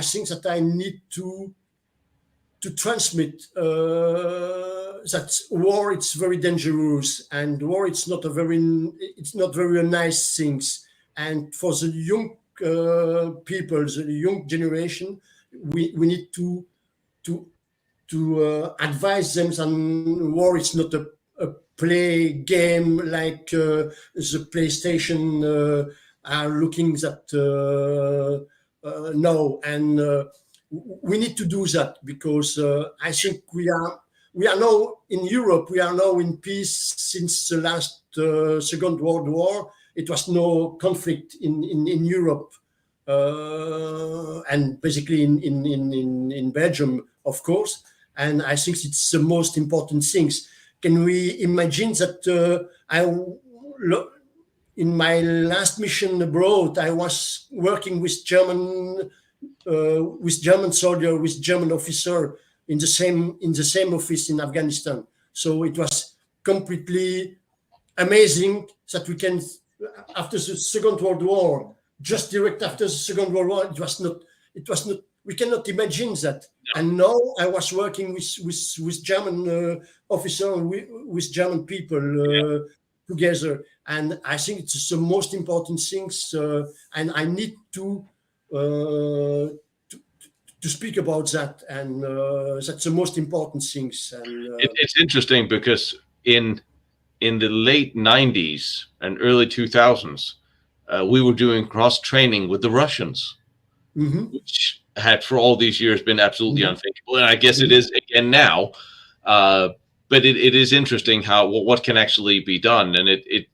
think that I need to transmit that war it's very dangerous, and war it's not very nice things. And for the young people, the young generation, we need to advise them that war is not a play game like the PlayStation are looking at now, and we need to do that because I think we are now in Europe. We are now in peace since the last Second World War. It was no conflict in Europe, and basically in Belgium, of course. And I think it's the most important things. Can we imagine that in my last mission abroad, I was working with German soldier, with German officer in the same office in Afghanistan. So it was completely amazing that we can, after the Second World War, just direct after the Second World War, it was not. We cannot imagine that. No. And now I was working with German officer, with German people together, and I think it's the most important things. And I need to speak about that, and that's the most important things. And it's interesting because in in the late 90s and early 2000s, we were doing cross training with the Russians, which had for all these years been absolutely unthinkable. And I guess it is again now. But it is interesting how what can actually be done. And it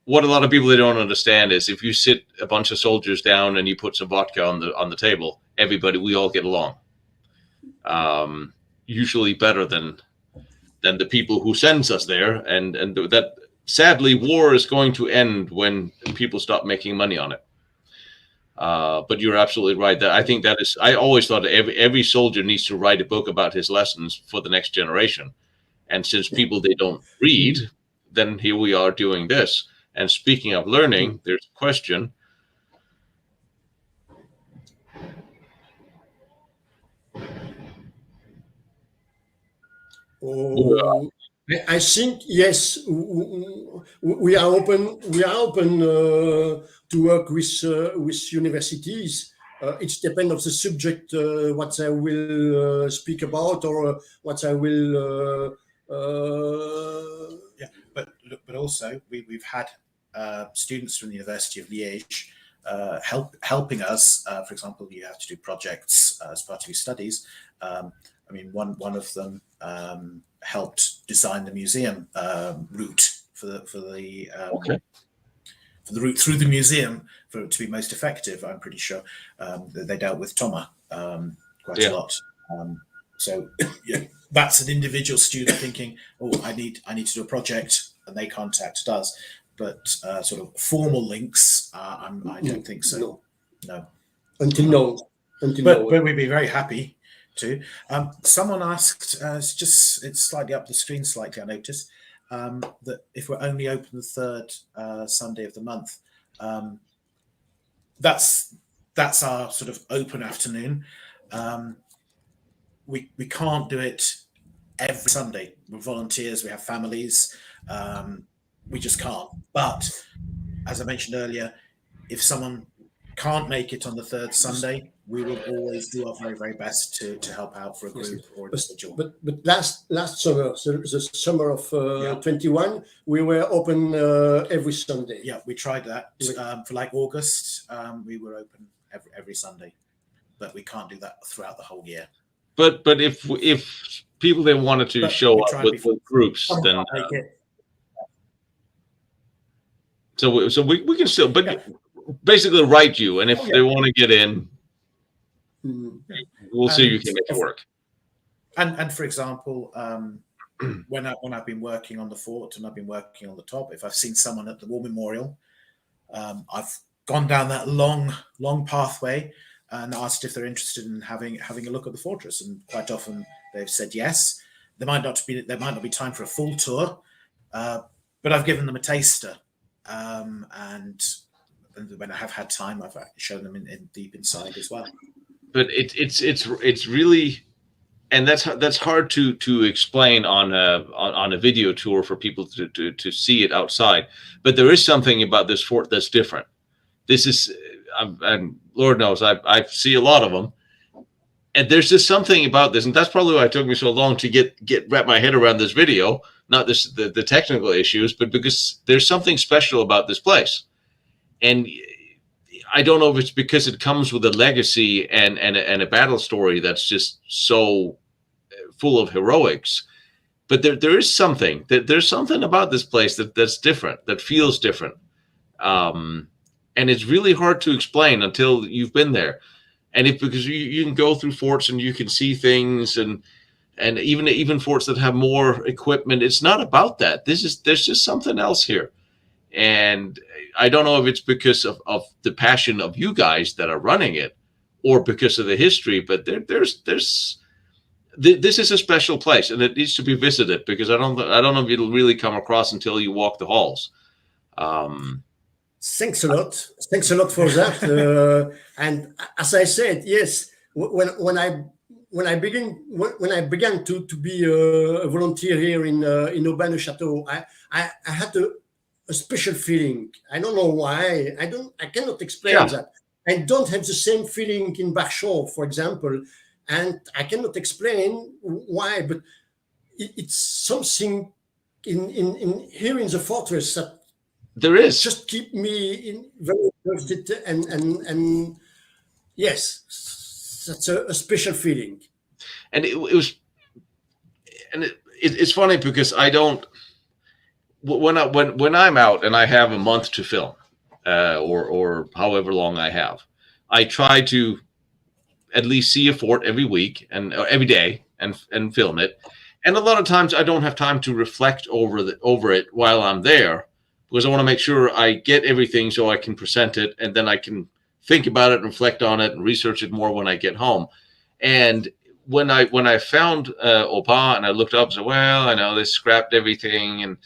what a lot of people they don't understand is if you sit a bunch of soldiers down and you put some vodka on the table, we all get along. Usually better than the people who sends us there, and that sadly war is going to end when people stop making money on it. But you're absolutely right. That I think that is. I always thought every soldier needs to write a book about his lessons for the next generation. And since people they don't read, then here we are doing this. And speaking of learning, there's a question. I think yes, we are open. We are open to work with universities. It depends on the subject, what I will speak about, or what I will. Yeah, but also we've had students from the University of Liège helping us. For example, you have to do projects as part of your studies. I mean, one of them helped design the museum route for the route through the museum for it to be most effective. I'm pretty sure they dealt with Thomas quite a lot. So yeah, that's an individual student thinking, "Oh, I need to do a project," and they contacted us. But sort of formal links, I don't think so. No. Until now. But we'd be very happy to. Someone asked, it's slightly up the screen slightly, I noticed, that if we're only open the third Sunday of the month, that's our sort of open afternoon. We can't do it every Sunday. We're volunteers, we have families, we just can't. But as I mentioned earlier, if someone can't make it on the third Sunday, we will always do our very, very best to help out for a group or individual. But last summer, the summer of 21, we were open every Sunday. Yeah, we tried that for like August. We were open every Sunday, but we can't do that throughout the whole year. But if people then wanted to show up with groups, then so we can still, but basically write you, and if they want to get in, we'll see you can make it work. And for example, when I've been working on the fort and I've been working on the top, if I've seen someone at the War Memorial, I've gone down that long pathway and asked if they're interested in having a look at the fortress, and quite often they've said yes. There might not be time for a full tour, but I've given them a taster, and when I have had time, I've shown them in deep inside as well. But it's really, and that's hard to explain on a video tour for people to see it outside. But there is something about this fort that's different. This is, and Lord knows I see a lot of them, and there's just something about this, and that's probably why it took me so long to wrap my head around this video. Not the technical issues, but because there's something special about this place, and I don't know if it's because it comes with a legacy and a battle story that's just so full of heroics, but there is something there's something about this place that's different, that feels different, and it's really hard to explain until you've been there. And because you can go through forts and you can see things, and even forts that have more equipment, it's not about that. There's just something else here. And I don't know if it's because of the passion of you guys that are running it, or because of the history, but this is a special place, and it needs to be visited, because I don't know if it'll really come across until you walk the halls. Thanks a lot for that. And as I said, yes, when I began to be a volunteer here in Untitled Chapter, I had a special feeling. I don't know why. I cannot explain that. I don't have the same feeling in Barchon, for example, and I cannot explain why. But it's something in here in the fortress that there is just keep me very interested, and yes, that's a special feeling. And it was, and it's funny because I don't, when I'm out and I have a month to film, or however long I have, I try to at least see a fort every week and every day and film it. And a lot of times I don't have time to reflect over it while I'm there, because I want to make sure I get everything so I can present it, and then I can think about it and reflect on it and research it more when I get home. And when I found AUBIN and I looked up and said, well, I know they scrapped everything and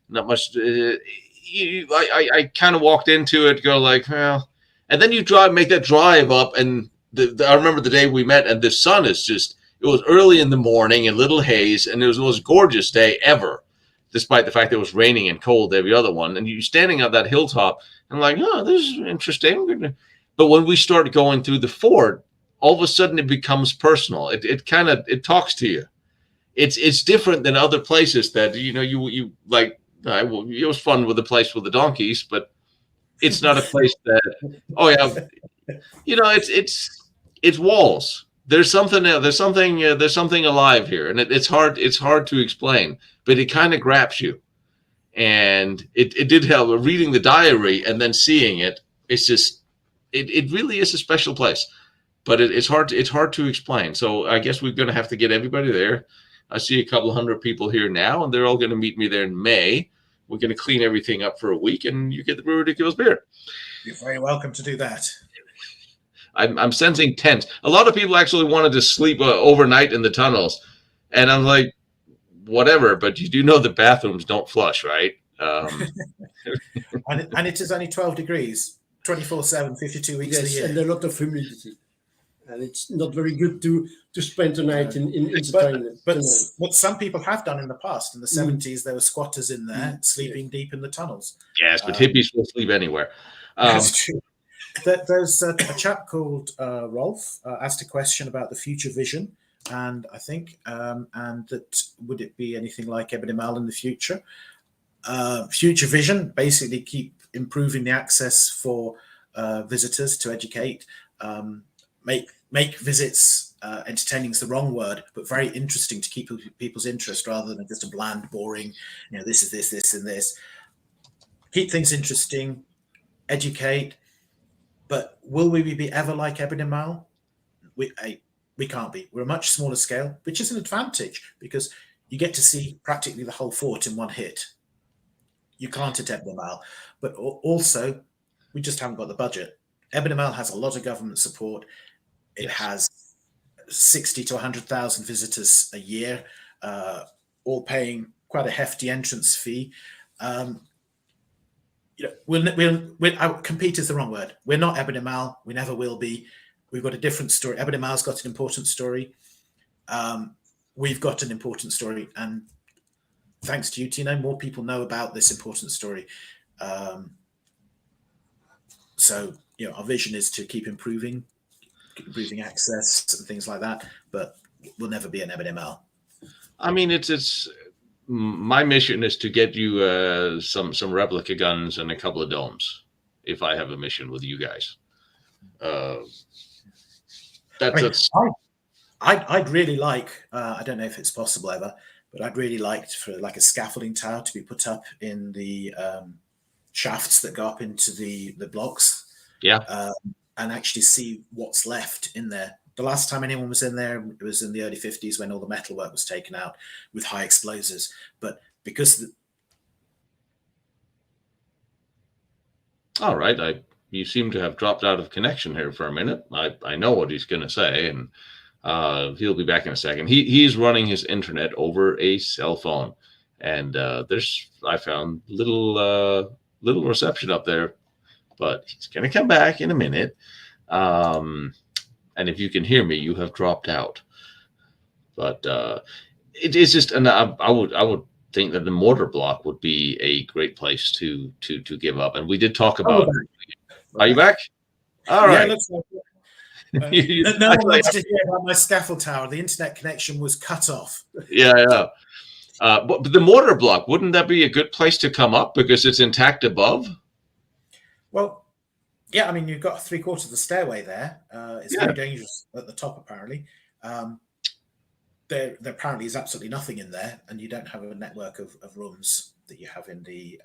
not much. I kind of walked into it, go like, well, and then you make that drive up, and I remember the day we met, and the sun is just, it was early in the morning and little haze, and it was the most gorgeous day ever, despite the fact that it was raining and cold every other one. And you're standing on that hilltop, and I'm like, oh, this is interesting. But when we started going through the fort, all of a sudden it becomes personal. It talks to you. It's different than other places that, you like. It was fun with the place with the donkeys, but it's not a place that, oh yeah, it's walls. There's something alive here, and it's hard to explain, but it kind of grabs you. And it did help reading the diary and then seeing it. It's just, it really is a special place, but it's hard to explain. So I guess we're going to have to get everybody there. I see a couple of hundred people here now, and they're all going to meet me there in May. We're going to clean everything up for a week, and you get the Brew Ridiculous beer. You're very welcome to do that. I'm sensing tense. A lot of people actually wanted to sleep overnight in the tunnels, and I'm like, whatever. But you do know the bathrooms don't flush, right? And it is only 12 degrees, 24/7, 52 weeks of the year, and a lot of humidity, and it's not very good to spend the night in the tunnel. But what some people have done in the past, in the 70s, there were squatters in there sleeping deep in the tunnels. Yes, but hippies will sleep anywhere. That's true. There's a chap called Rolf asked a question about the future vision, and I think and that would it be anything like Ebonimal in the future? Future vision, basically keep improving the access for visitors to educate, make visits entertaining is the wrong word, but very interesting to keep people's interest rather than just a bland, boring, this is this and this. Keep things interesting, educate. But will we be ever like Ebonimal? We can't be. We're a much smaller scale, which is an advantage because you get to see practically the whole fort in one hit. You can't at Ebonimal, but also we just haven't got the budget. Ebonimal has a lot of government support. It has 60 to 100,000 visitors a year, all paying quite a hefty entrance fee. Compete is the wrong word. We're not Ebonimal. We never will be. We've got a different story. Ebonimal's got an important story. We've got an important story, and thanks to you, Tino, more people know about this important story. So, our vision is to keep improving access and things like that, but we'll never be an Ebonimal. I mean, it's my mission is to get you some replica guns and a couple of domes. If I have a mission with you guys, I'd really like. I don't know if it's possible ever, but I'd really like for like a scaffolding tower to be put up in the shafts that go up into the blocks. Yeah. And actually see what's left in there. The last time anyone was in there, it was in the early 50s when all the metalwork was taken out with high explosives. But because all right, you seem to have dropped out of connection here for a minute. I know what he's going to say, and he'll be back in a second. He's running his internet over a cell phone, and I found little reception up there, but he's going to come back in a minute. And if you can hear me, you have dropped out. But it is just, and I would think that the mortar block would be a great place to give up. And we did talk about. Are you back? All right. Yeah, looks like it. No one wants to hear about my scaffold tower. The internet connection was cut off. Yeah. But the mortar block, wouldn't that be a good place to come up because it's intact above? Well, yeah, I mean, you've got 3/4 of the stairway there. It's very dangerous at the top, apparently. There apparently is absolutely nothing in there, and you don't have a network of rooms that you have in the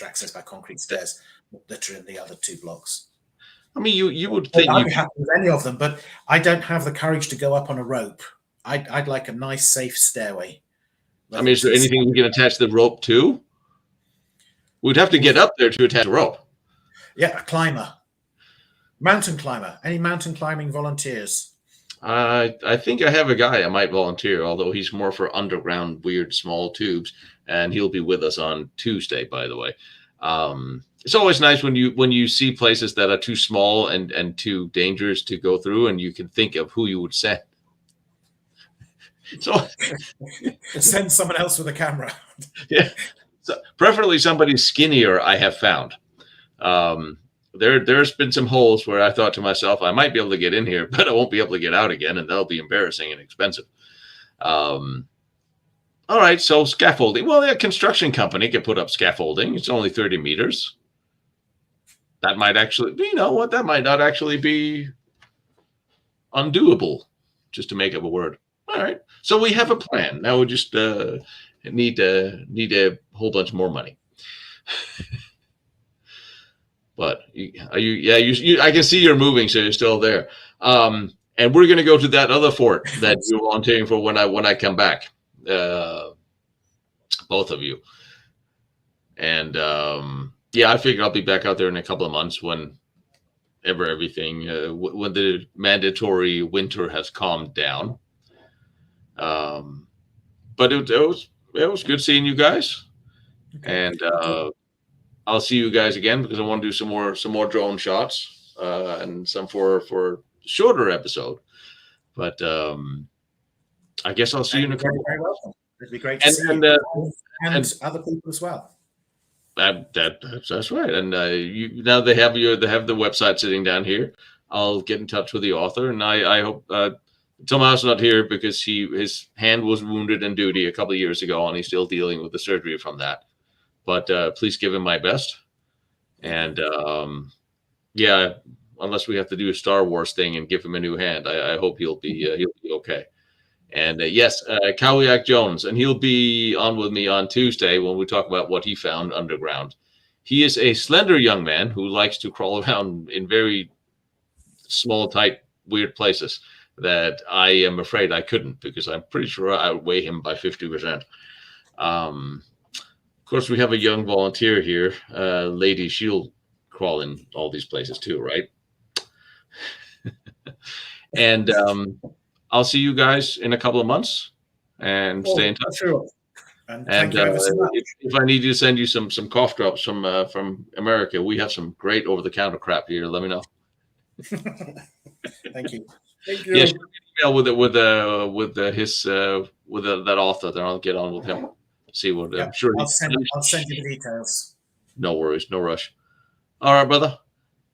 access by concrete stairs that are in the other 2 blocks. I mean, you would think I'd be happy with any of them, but I don't have the courage to go up on a rope. I'd like a nice, safe stairway. I mean, is there anything we can attach the rope to? We'd have to get up there to attach the rope. Yeah, a climber. Mountain climber. Any mountain climbing volunteers? I think I have a guy I might volunteer, although he's more for underground, weird, small tubes, and he'll be with us on Tuesday, by the way. It's always nice when you see places that are too small and too dangerous to go through, and you can think of who you would send. So send someone else with a camera. Yeah, so preferably somebody skinnier. I have found. There's been some holes where I thought to myself, I might be able to get in here, but I won't be able to get out again, and that'll be embarrassing and expensive. All right, so scaffolding. Well, a construction company can put up scaffolding. It's only 30 meters. That might actually, you know what? That might not actually be undoable, just to make up a word. All right, so we have a plan. Now we just need a whole bunch more money. But are you? Yeah, I can see you're moving, so you're still there. And we're going to go to that other fort that you're volunteering for when I come back. Both of you. And yeah, I figure I'll be back out there in a couple of months when everything when the mandatory winter has calmed down. But it was good seeing you guys. Okay. And I'll see you guys again because I want to do some more drone shots and some for shorter episode. But I guess I'll see you in a couple. Very welcome. It'd be great to see you and other people as well. That's right. And you now they have the website sitting down here. I'll get in touch with the author, and I hope Tomas not here because his hand was wounded in duty a couple of years ago, and he's still dealing with the surgery from that. But please give him my best. And yeah, unless we have to do a Star Wars thing and give him a new hand, I hope he'll be okay. And yes, Kawiak Jones, and he'll be on with me on Tuesday when we talk about what he found underground. He is a slender young man who likes to crawl around in very small, tight, weird places that I am afraid I couldn't because I'm pretty sure I outweigh him by 50%. Of course, we have a young volunteer here, Lady. She'll crawl in all these places too, right? And I'll see you guys in a couple of months, and stay in touch. Sure. And thank you ever so much. If I need to send you some cough drops from America, we have some great over-the-counter crap here. Let me know. Thank you. Thank you. Yes, email with that author. Then I'll get on with him. See what I'm sure. I'll send you the details. No worries, no rush. All right, brother.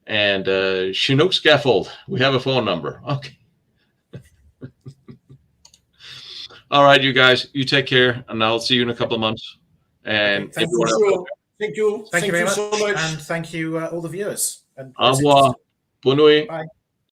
And Chinook Scaffold. We have a phone number. Okay. All right, you guys. You take care, and I'll see you in a couple of months. And thank you. Thank you very much. And thank you all the viewers. And au revoir. Bonne nuit. Bye.